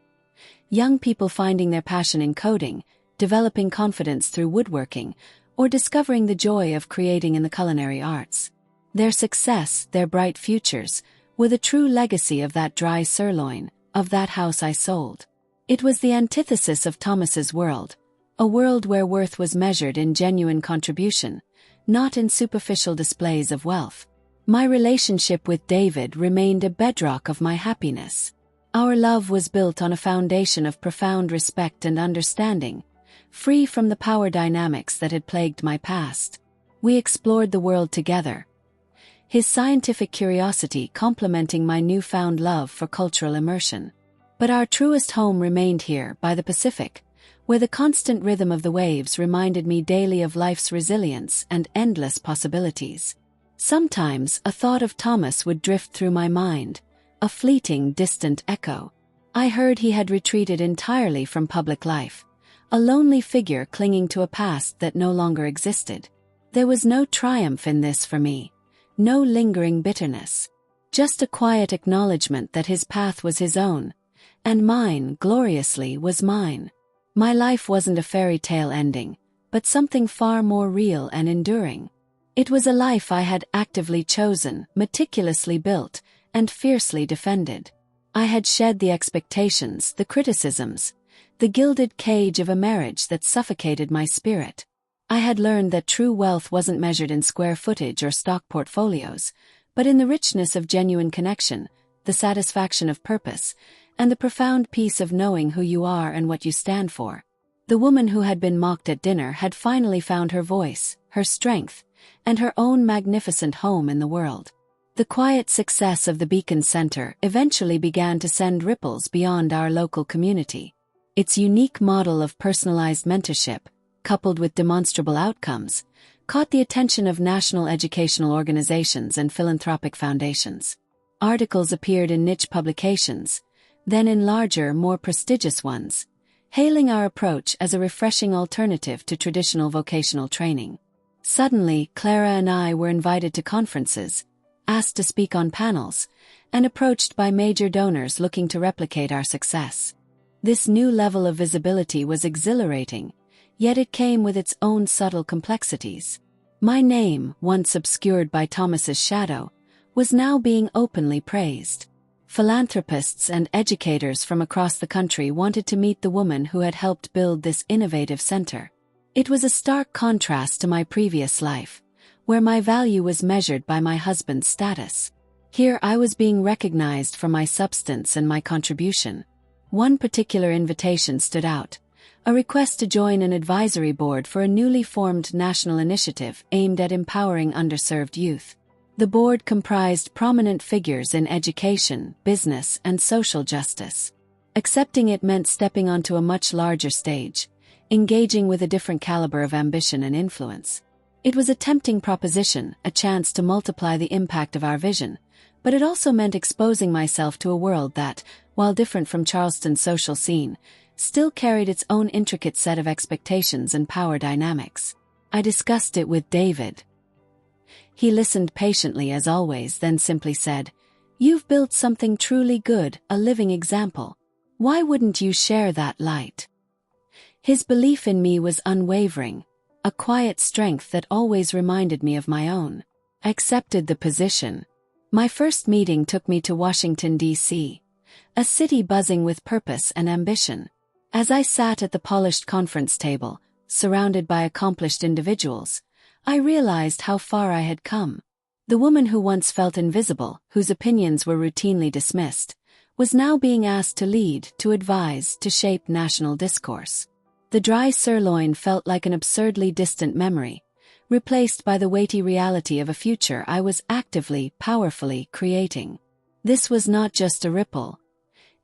Speaker 1: Young people finding their passion in coding, developing confidence through woodworking, or discovering the joy of creating in the culinary arts. Their success, their bright futures, were the true legacy of that dry sirloin, of that house I sold. It was the antithesis of Thomas's world, a world where worth was measured in genuine contribution, not in superficial displays of wealth. My relationship with David remained a bedrock of my happiness. Our love was built on a foundation of profound respect and understanding, free from the power dynamics that had plagued my past. We explored the world together, his scientific curiosity complementing my newfound love for cultural immersion. But our truest home remained here, by the Pacific, where the constant rhythm of the waves reminded me daily of life's resilience and endless possibilities. Sometimes a thought of Thomas would drift through my mind, a fleeting, distant echo. I heard he had retreated entirely from public life, a lonely figure clinging to a past that no longer existed. There was no triumph in this for me. No lingering bitterness. Just a quiet acknowledgement that his path was his own, and mine, gloriously, was mine. My life wasn't a fairy tale ending, but something far more real and enduring. It was a life I had actively chosen, meticulously built, and fiercely defended. I had shed the expectations, the criticisms, the gilded cage of a marriage that suffocated my spirit. I had learned that true wealth wasn't measured in square footage or stock portfolios, but in the richness of genuine connection, the satisfaction of purpose, and the profound peace of knowing who you are and what you stand for. The woman who had been mocked at dinner had finally found her voice, her strength, and her own magnificent home in the world. The quiet success of the Beacon Center eventually began to send ripples beyond our local community. Its unique model of personalized mentorship, coupled with demonstrable outcomes, caught the attention of national educational organizations and philanthropic foundations. Articles appeared in niche publications, then in larger, more prestigious ones, hailing our approach as a refreshing alternative to traditional vocational training. Suddenly, Clara and I were invited to conferences, asked to speak on panels, and approached by major donors looking to replicate our success. This new level of visibility was exhilarating, yet it came with its own subtle complexities. My name, once obscured by Thomas's shadow, was now being openly praised. Philanthropists and educators from across the country wanted to meet the woman who had helped build this innovative center. It was a stark contrast to my previous life, where my value was measured by my husband's status. Here I was being recognized for my substance and my contribution. One particular invitation stood out: a request to join an advisory board for a newly formed national initiative aimed at empowering underserved youth. The board comprised prominent figures in education, business, and social justice. Accepting it meant stepping onto a much larger stage, engaging with a different caliber of ambition and influence. It was a tempting proposition, a chance to multiply the impact of our vision, but it also meant exposing myself to a world that, while different from Charleston's social scene, still carried its own intricate set of expectations and power dynamics. I discussed it with David. He listened patiently as always, then simply said, "You've built something truly good, a living example. Why wouldn't you share that light?" His belief in me was unwavering, a quiet strength that always reminded me of my own. I accepted the position. My first meeting took me to Washington, D.C., a city buzzing with purpose and ambition. As I sat at the polished conference table, surrounded by accomplished individuals, I realized how far I had come. The woman who once felt invisible, whose opinions were routinely dismissed, was now being asked to lead, to advise, to shape national discourse. The dry sirloin felt like an absurdly distant memory, replaced by the weighty reality of a future I was actively, powerfully creating. This was not just a ripple.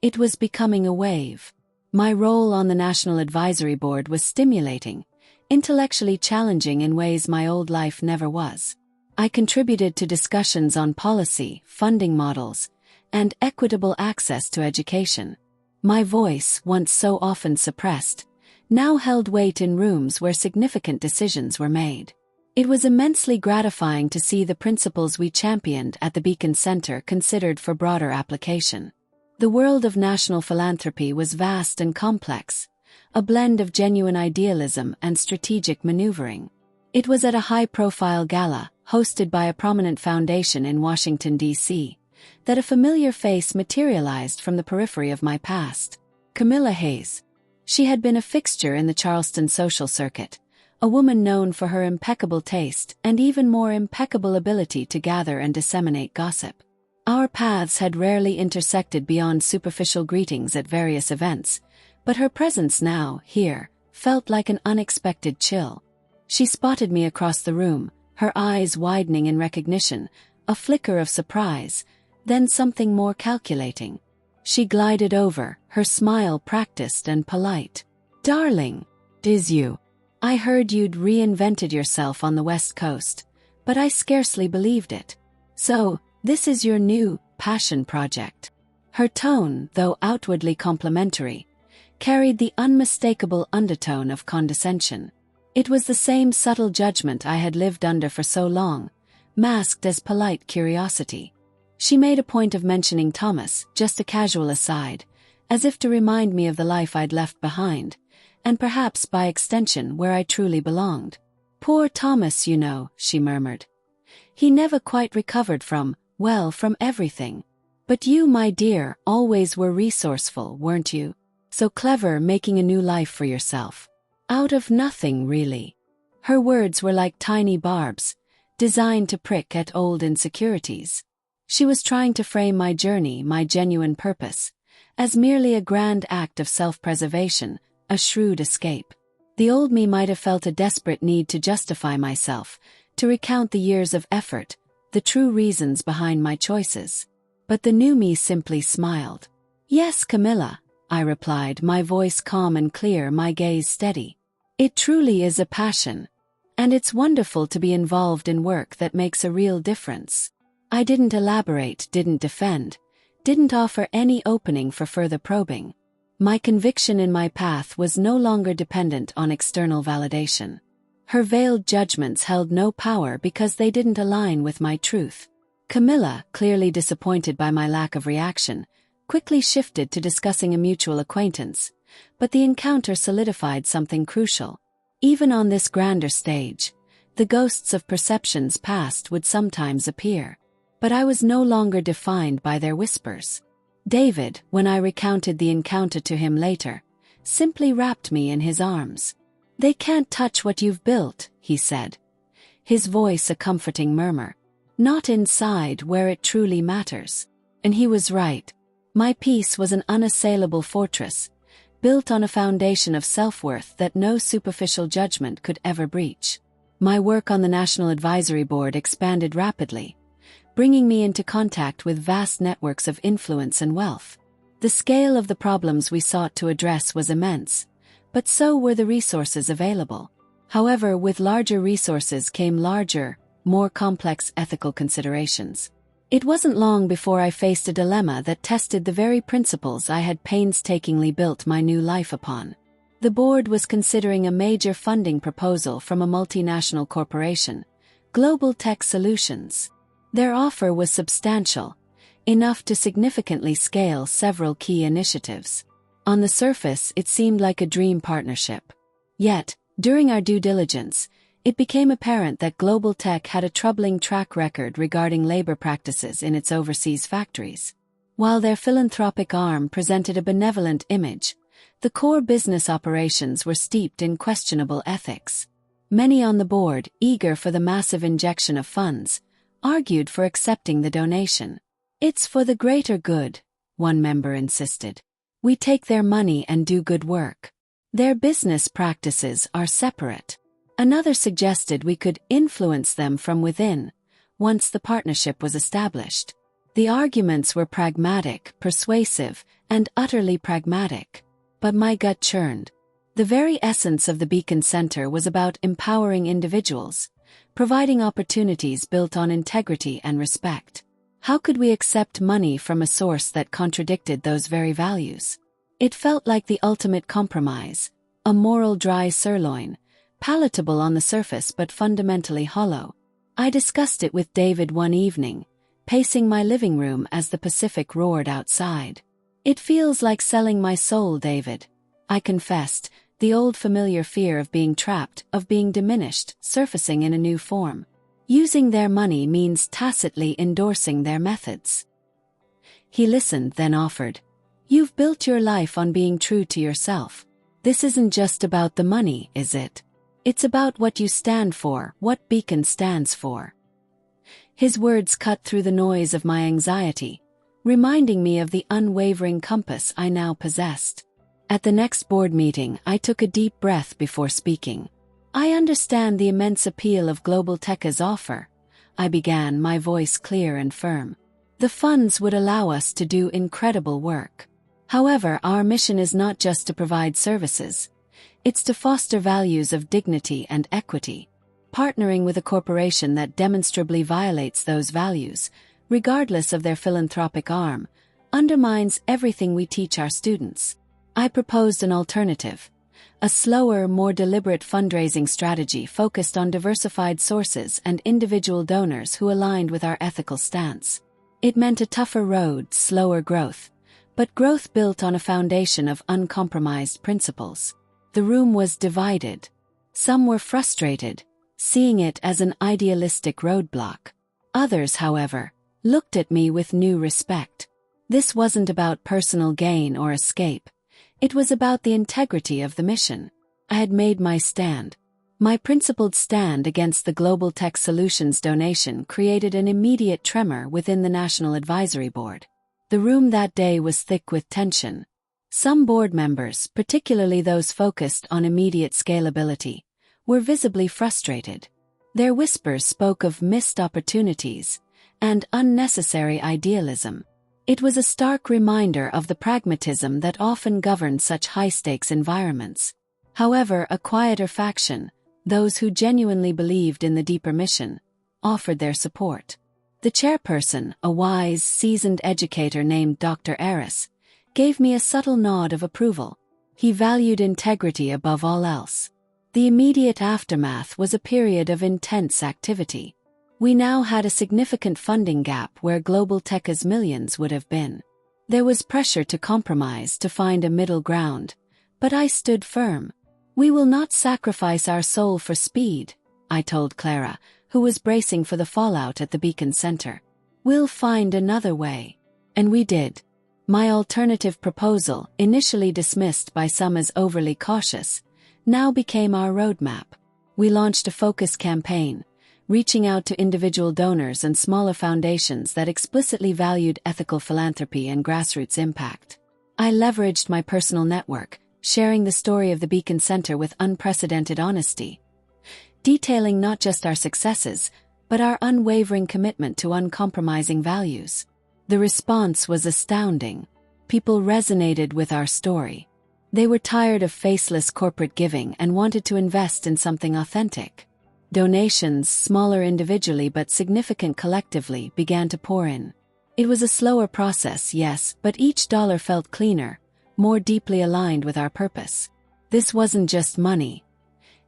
Speaker 1: It was becoming a wave. My role on the National Advisory Board was stimulating, intellectually challenging in ways my old life never was. I contributed to discussions on policy, funding models, and equitable access to education. My voice, once so often suppressed, now held weight in rooms where significant decisions were made. It was immensely gratifying to see the principles we championed at the Beacon Center considered for broader application. The world of national philanthropy was vast and complex, a blend of genuine idealism and strategic maneuvering. It was at a high-profile gala, hosted by a prominent foundation in Washington, D.C., that a familiar face materialized from the periphery of my past. Camilla Hayes. She had been a fixture in the Charleston social circuit, a woman known for her impeccable taste and even more impeccable ability to gather and disseminate gossip. Our paths had rarely intersected beyond superficial greetings at various events, but her presence now, here, felt like an unexpected chill. She spotted me across the room, her eyes widening in recognition, a flicker of surprise, then something more calculating. She glided over, her smile practiced and polite. "Darling, is you? I heard you'd reinvented yourself on the West Coast, but I scarcely believed it. So, this is your new passion project." Her tone, though outwardly complimentary, carried the unmistakable undertone of condescension. It was the same subtle judgment I had lived under for so long, masked as polite curiosity. She made a point of mentioning Thomas, just a casual aside, as if to remind me of the life I'd left behind, and perhaps by extension where I truly belonged. "Poor Thomas, you know," she murmured. "He never quite recovered from everything. But you, my dear, always were resourceful, weren't you? So clever, making a new life for yourself. Out of nothing, really." Her words were like tiny barbs, designed to prick at old insecurities. She was trying to frame my journey, my genuine purpose, as merely a grand act of self-preservation, a shrewd escape. The old me might have felt a desperate need to justify myself, to recount the years of effort, the true reasons behind my choices. But the new me simply smiled. "Yes, Camilla," I replied, my voice calm and clear, my gaze steady. "It truly is a passion. And it's wonderful to be involved in work that makes a real difference." I didn't elaborate, didn't defend, didn't offer any opening for further probing. My conviction in my path was no longer dependent on external validation. Her veiled judgments held no power because they didn't align with my truth. Camilla, clearly disappointed by my lack of reaction, quickly shifted to discussing a mutual acquaintance, but the encounter solidified something crucial. Even on this grander stage, the ghosts of perceptions past would sometimes appear. But I was no longer defined by their whispers. David, when I recounted the encounter to him later, simply wrapped me in his arms. "They can't touch what you've built," he said, his voice a comforting murmur. "Not inside where it truly matters." And he was right. My peace was an unassailable fortress, built on a foundation of self-worth that no superficial judgment could ever breach. My work on the National Advisory Board expanded rapidly, bringing me into contact with vast networks of influence and wealth. The scale of the problems we sought to address was immense, but so were the resources available. However, with larger resources came larger, more complex ethical considerations. It wasn't long before I faced a dilemma that tested the very principles I had painstakingly built my new life upon. The board was considering a major funding proposal from a multinational corporation, Global Tech Solutions. Their offer was substantial, enough to significantly scale several key initiatives. On the surface, it seemed like a dream partnership. Yet, during our due diligence, it became apparent that Global Tech had a troubling track record regarding labor practices in its overseas factories. While their philanthropic arm presented a benevolent image, the core business operations were steeped in questionable ethics. Many on the board, eager for the massive injection of funds, argued for accepting the donation. "It's for the greater good," one member insisted. "We take their money and do good work. Their business practices are separate." Another suggested we could influence them from within, once the partnership was established. The arguments were pragmatic, persuasive, and utterly pragmatic. But my gut churned. The very essence of the Beacon Center was about empowering individuals, providing opportunities built on integrity and respect. How could we accept money from a source that contradicted those very values? It felt like the ultimate compromise, a moral dry sirloin, palatable on the surface but fundamentally hollow. I discussed it with David one evening, pacing my living room as the Pacific roared outside. "It feels like selling my soul, David," I confessed, the old familiar fear of being trapped, of being diminished, surfacing in a new form. Using their money means tacitly endorsing their methods. He listened, then offered, "You've built your life on being true to yourself. This isn't just about the money, is it? It's about what you stand for, what Beacon stands for." His words cut through the noise of my anxiety, reminding me of the unwavering compass I now possessed. At the next board meeting, I took a deep breath before speaking. "I understand the immense appeal of Global Tech's offer," I began, my voice clear and firm. "The funds would allow us to do incredible work. However, our mission is not just to provide services. It's to foster values of dignity and equity. Partnering with a corporation that demonstrably violates those values, regardless of their philanthropic arm, undermines everything we teach our students." I proposed an alternative, a slower, more deliberate fundraising strategy focused on diversified sources and individual donors who aligned with our ethical stance. It meant a tougher road, slower growth, but growth built on a foundation of uncompromised principles. The room was divided. Some were frustrated, seeing it as an idealistic roadblock. Others, however, looked at me with new respect. This wasn't about personal gain or escape. It was about the integrity of the mission. I had made my stand. My principled stand against the Global Tech Solutions donation created an immediate tremor within the National Advisory Board. The room that day was thick with tension. Some board members, particularly those focused on immediate scalability, were visibly frustrated. Their whispers spoke of missed opportunities and unnecessary idealism. It was a stark reminder of the pragmatism that often governed such high-stakes environments. However, a quieter faction, those who genuinely believed in the deeper mission, offered their support. The chairperson, a wise, seasoned educator named Dr. Eris, gave me a subtle nod of approval. He valued integrity above all else. The immediate aftermath was a period of intense activity. We now had a significant funding gap where Global Tech's millions would have been. There was pressure to compromise, to find a middle ground, but I stood firm. "We will not sacrifice our soul for speed," I told Clara, who was bracing for the fallout at the Beacon Center. "We'll find another way." And we did. My alternative proposal, initially dismissed by some as overly cautious, now became our roadmap. We launched a focus campaign, reaching out to individual donors and smaller foundations that explicitly valued ethical philanthropy and grassroots impact. I leveraged my personal network, sharing the story of the Beacon Center with unprecedented honesty, detailing not just our successes, but our unwavering commitment to uncompromising values. The response was astounding. People resonated with our story. They were tired of faceless corporate giving and wanted to invest in something authentic. Donations, smaller individually but significant collectively, began to pour in. It was a slower process, yes, but each dollar felt cleaner, more deeply aligned with our purpose. This wasn't just money.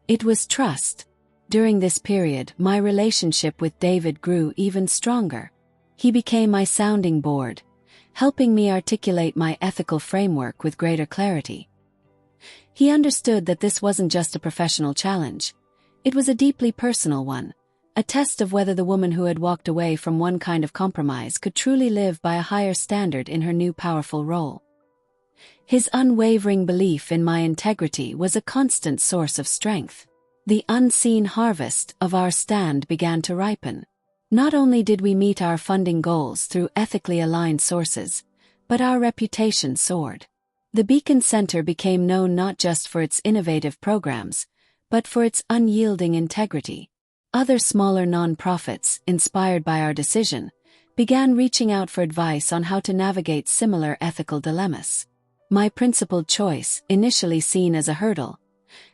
Speaker 1: It was trust. During this period, my relationship with David grew even stronger. He became my sounding board, helping me articulate my ethical framework with greater clarity. He understood that this wasn't just a professional challenge. It was a deeply personal one, a test of whether the woman who had walked away from one kind of compromise could truly live by a higher standard in her new powerful role. His unwavering belief in my integrity was a constant source of strength. The unseen harvest of our stand began to ripen. Not only did we meet our funding goals through ethically aligned sources, but our reputation soared. The Beacon Center became known not just for its innovative programs, but for its unyielding integrity. Other smaller nonprofits, inspired by our decision, began reaching out for advice on how to navigate similar ethical dilemmas. My principled choice, initially seen as a hurdle,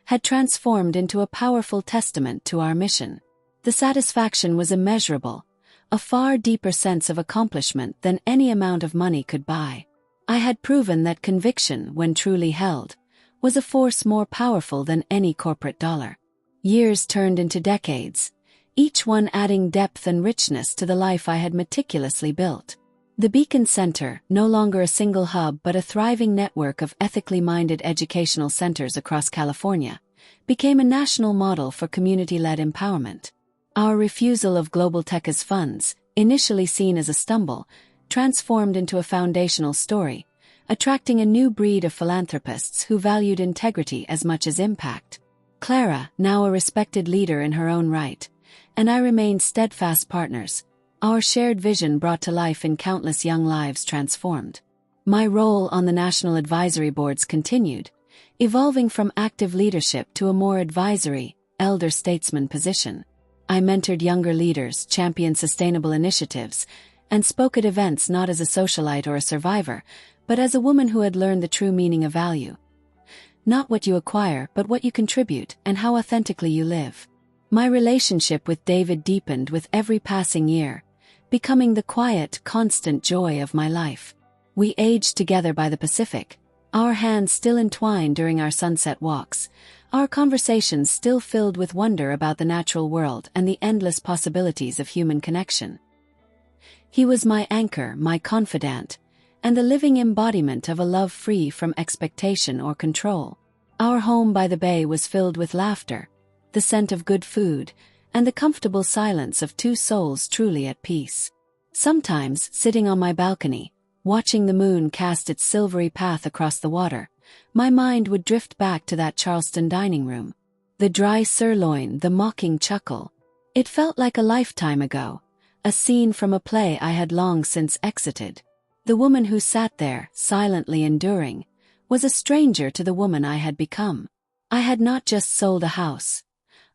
Speaker 1: had transformed into a powerful testament to our mission. The satisfaction was immeasurable, a far deeper sense of accomplishment than any amount of money could buy. I had proven that conviction, when truly held, was a force more powerful than any corporate dollar. Years turned into decades, each one adding depth and richness to the life I had meticulously built. The Beacon Center, no longer a single hub but a thriving network of ethically minded educational centers across California, became a national model for community-led empowerment. Our refusal of Global Tech's funds, initially seen as a stumble, transformed into a foundational story, attracting a new breed of philanthropists who valued integrity as much as impact. Clara, now a respected leader in her own right, and I remained steadfast partners, our shared vision brought to life in countless young lives transformed. My role on the national advisory boards continued, evolving from active leadership to a more advisory, elder statesman position. I mentored younger leaders, championed sustainable initiatives, and spoke at events not as a socialite or a survivor, but as a woman who had learned the true meaning of value. Not what you acquire, but what you contribute, and how authentically you live. My relationship with David deepened with every passing year, becoming the quiet, constant joy of my life. We aged together by the Pacific, our hands still entwined during our sunset walks, our conversations still filled with wonder about the natural world and the endless possibilities of human connection. He was my anchor, my confidant, and the living embodiment of a love free from expectation or control. Our home by the bay was filled with laughter, the scent of good food, and the comfortable silence of two souls truly at peace. Sometimes, sitting on my balcony, watching the moon cast its silvery path across the water, my mind would drift back to that Charleston dining room. The dry sirloin, the mocking chuckle. It felt like a lifetime ago, a scene from a play I had long since exited. The woman who sat there, silently enduring, was a stranger to the woman I had become. I had not just sold a house.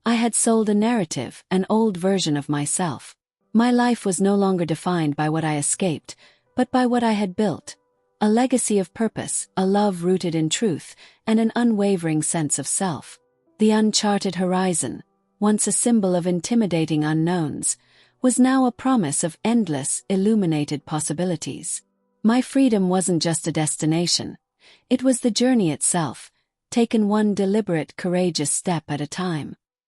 Speaker 1: I had sold a narrative, an old version of myself. My life was no longer defined by what I escaped, but by what I had built. A legacy of purpose, a love rooted in truth, and an unwavering sense of self. The uncharted horizon, once a symbol of intimidating unknowns, was now a promise of endless, illuminated possibilities. My freedom wasn't just a destination. It was the journey itself, taken one deliberate, courageous step at a time.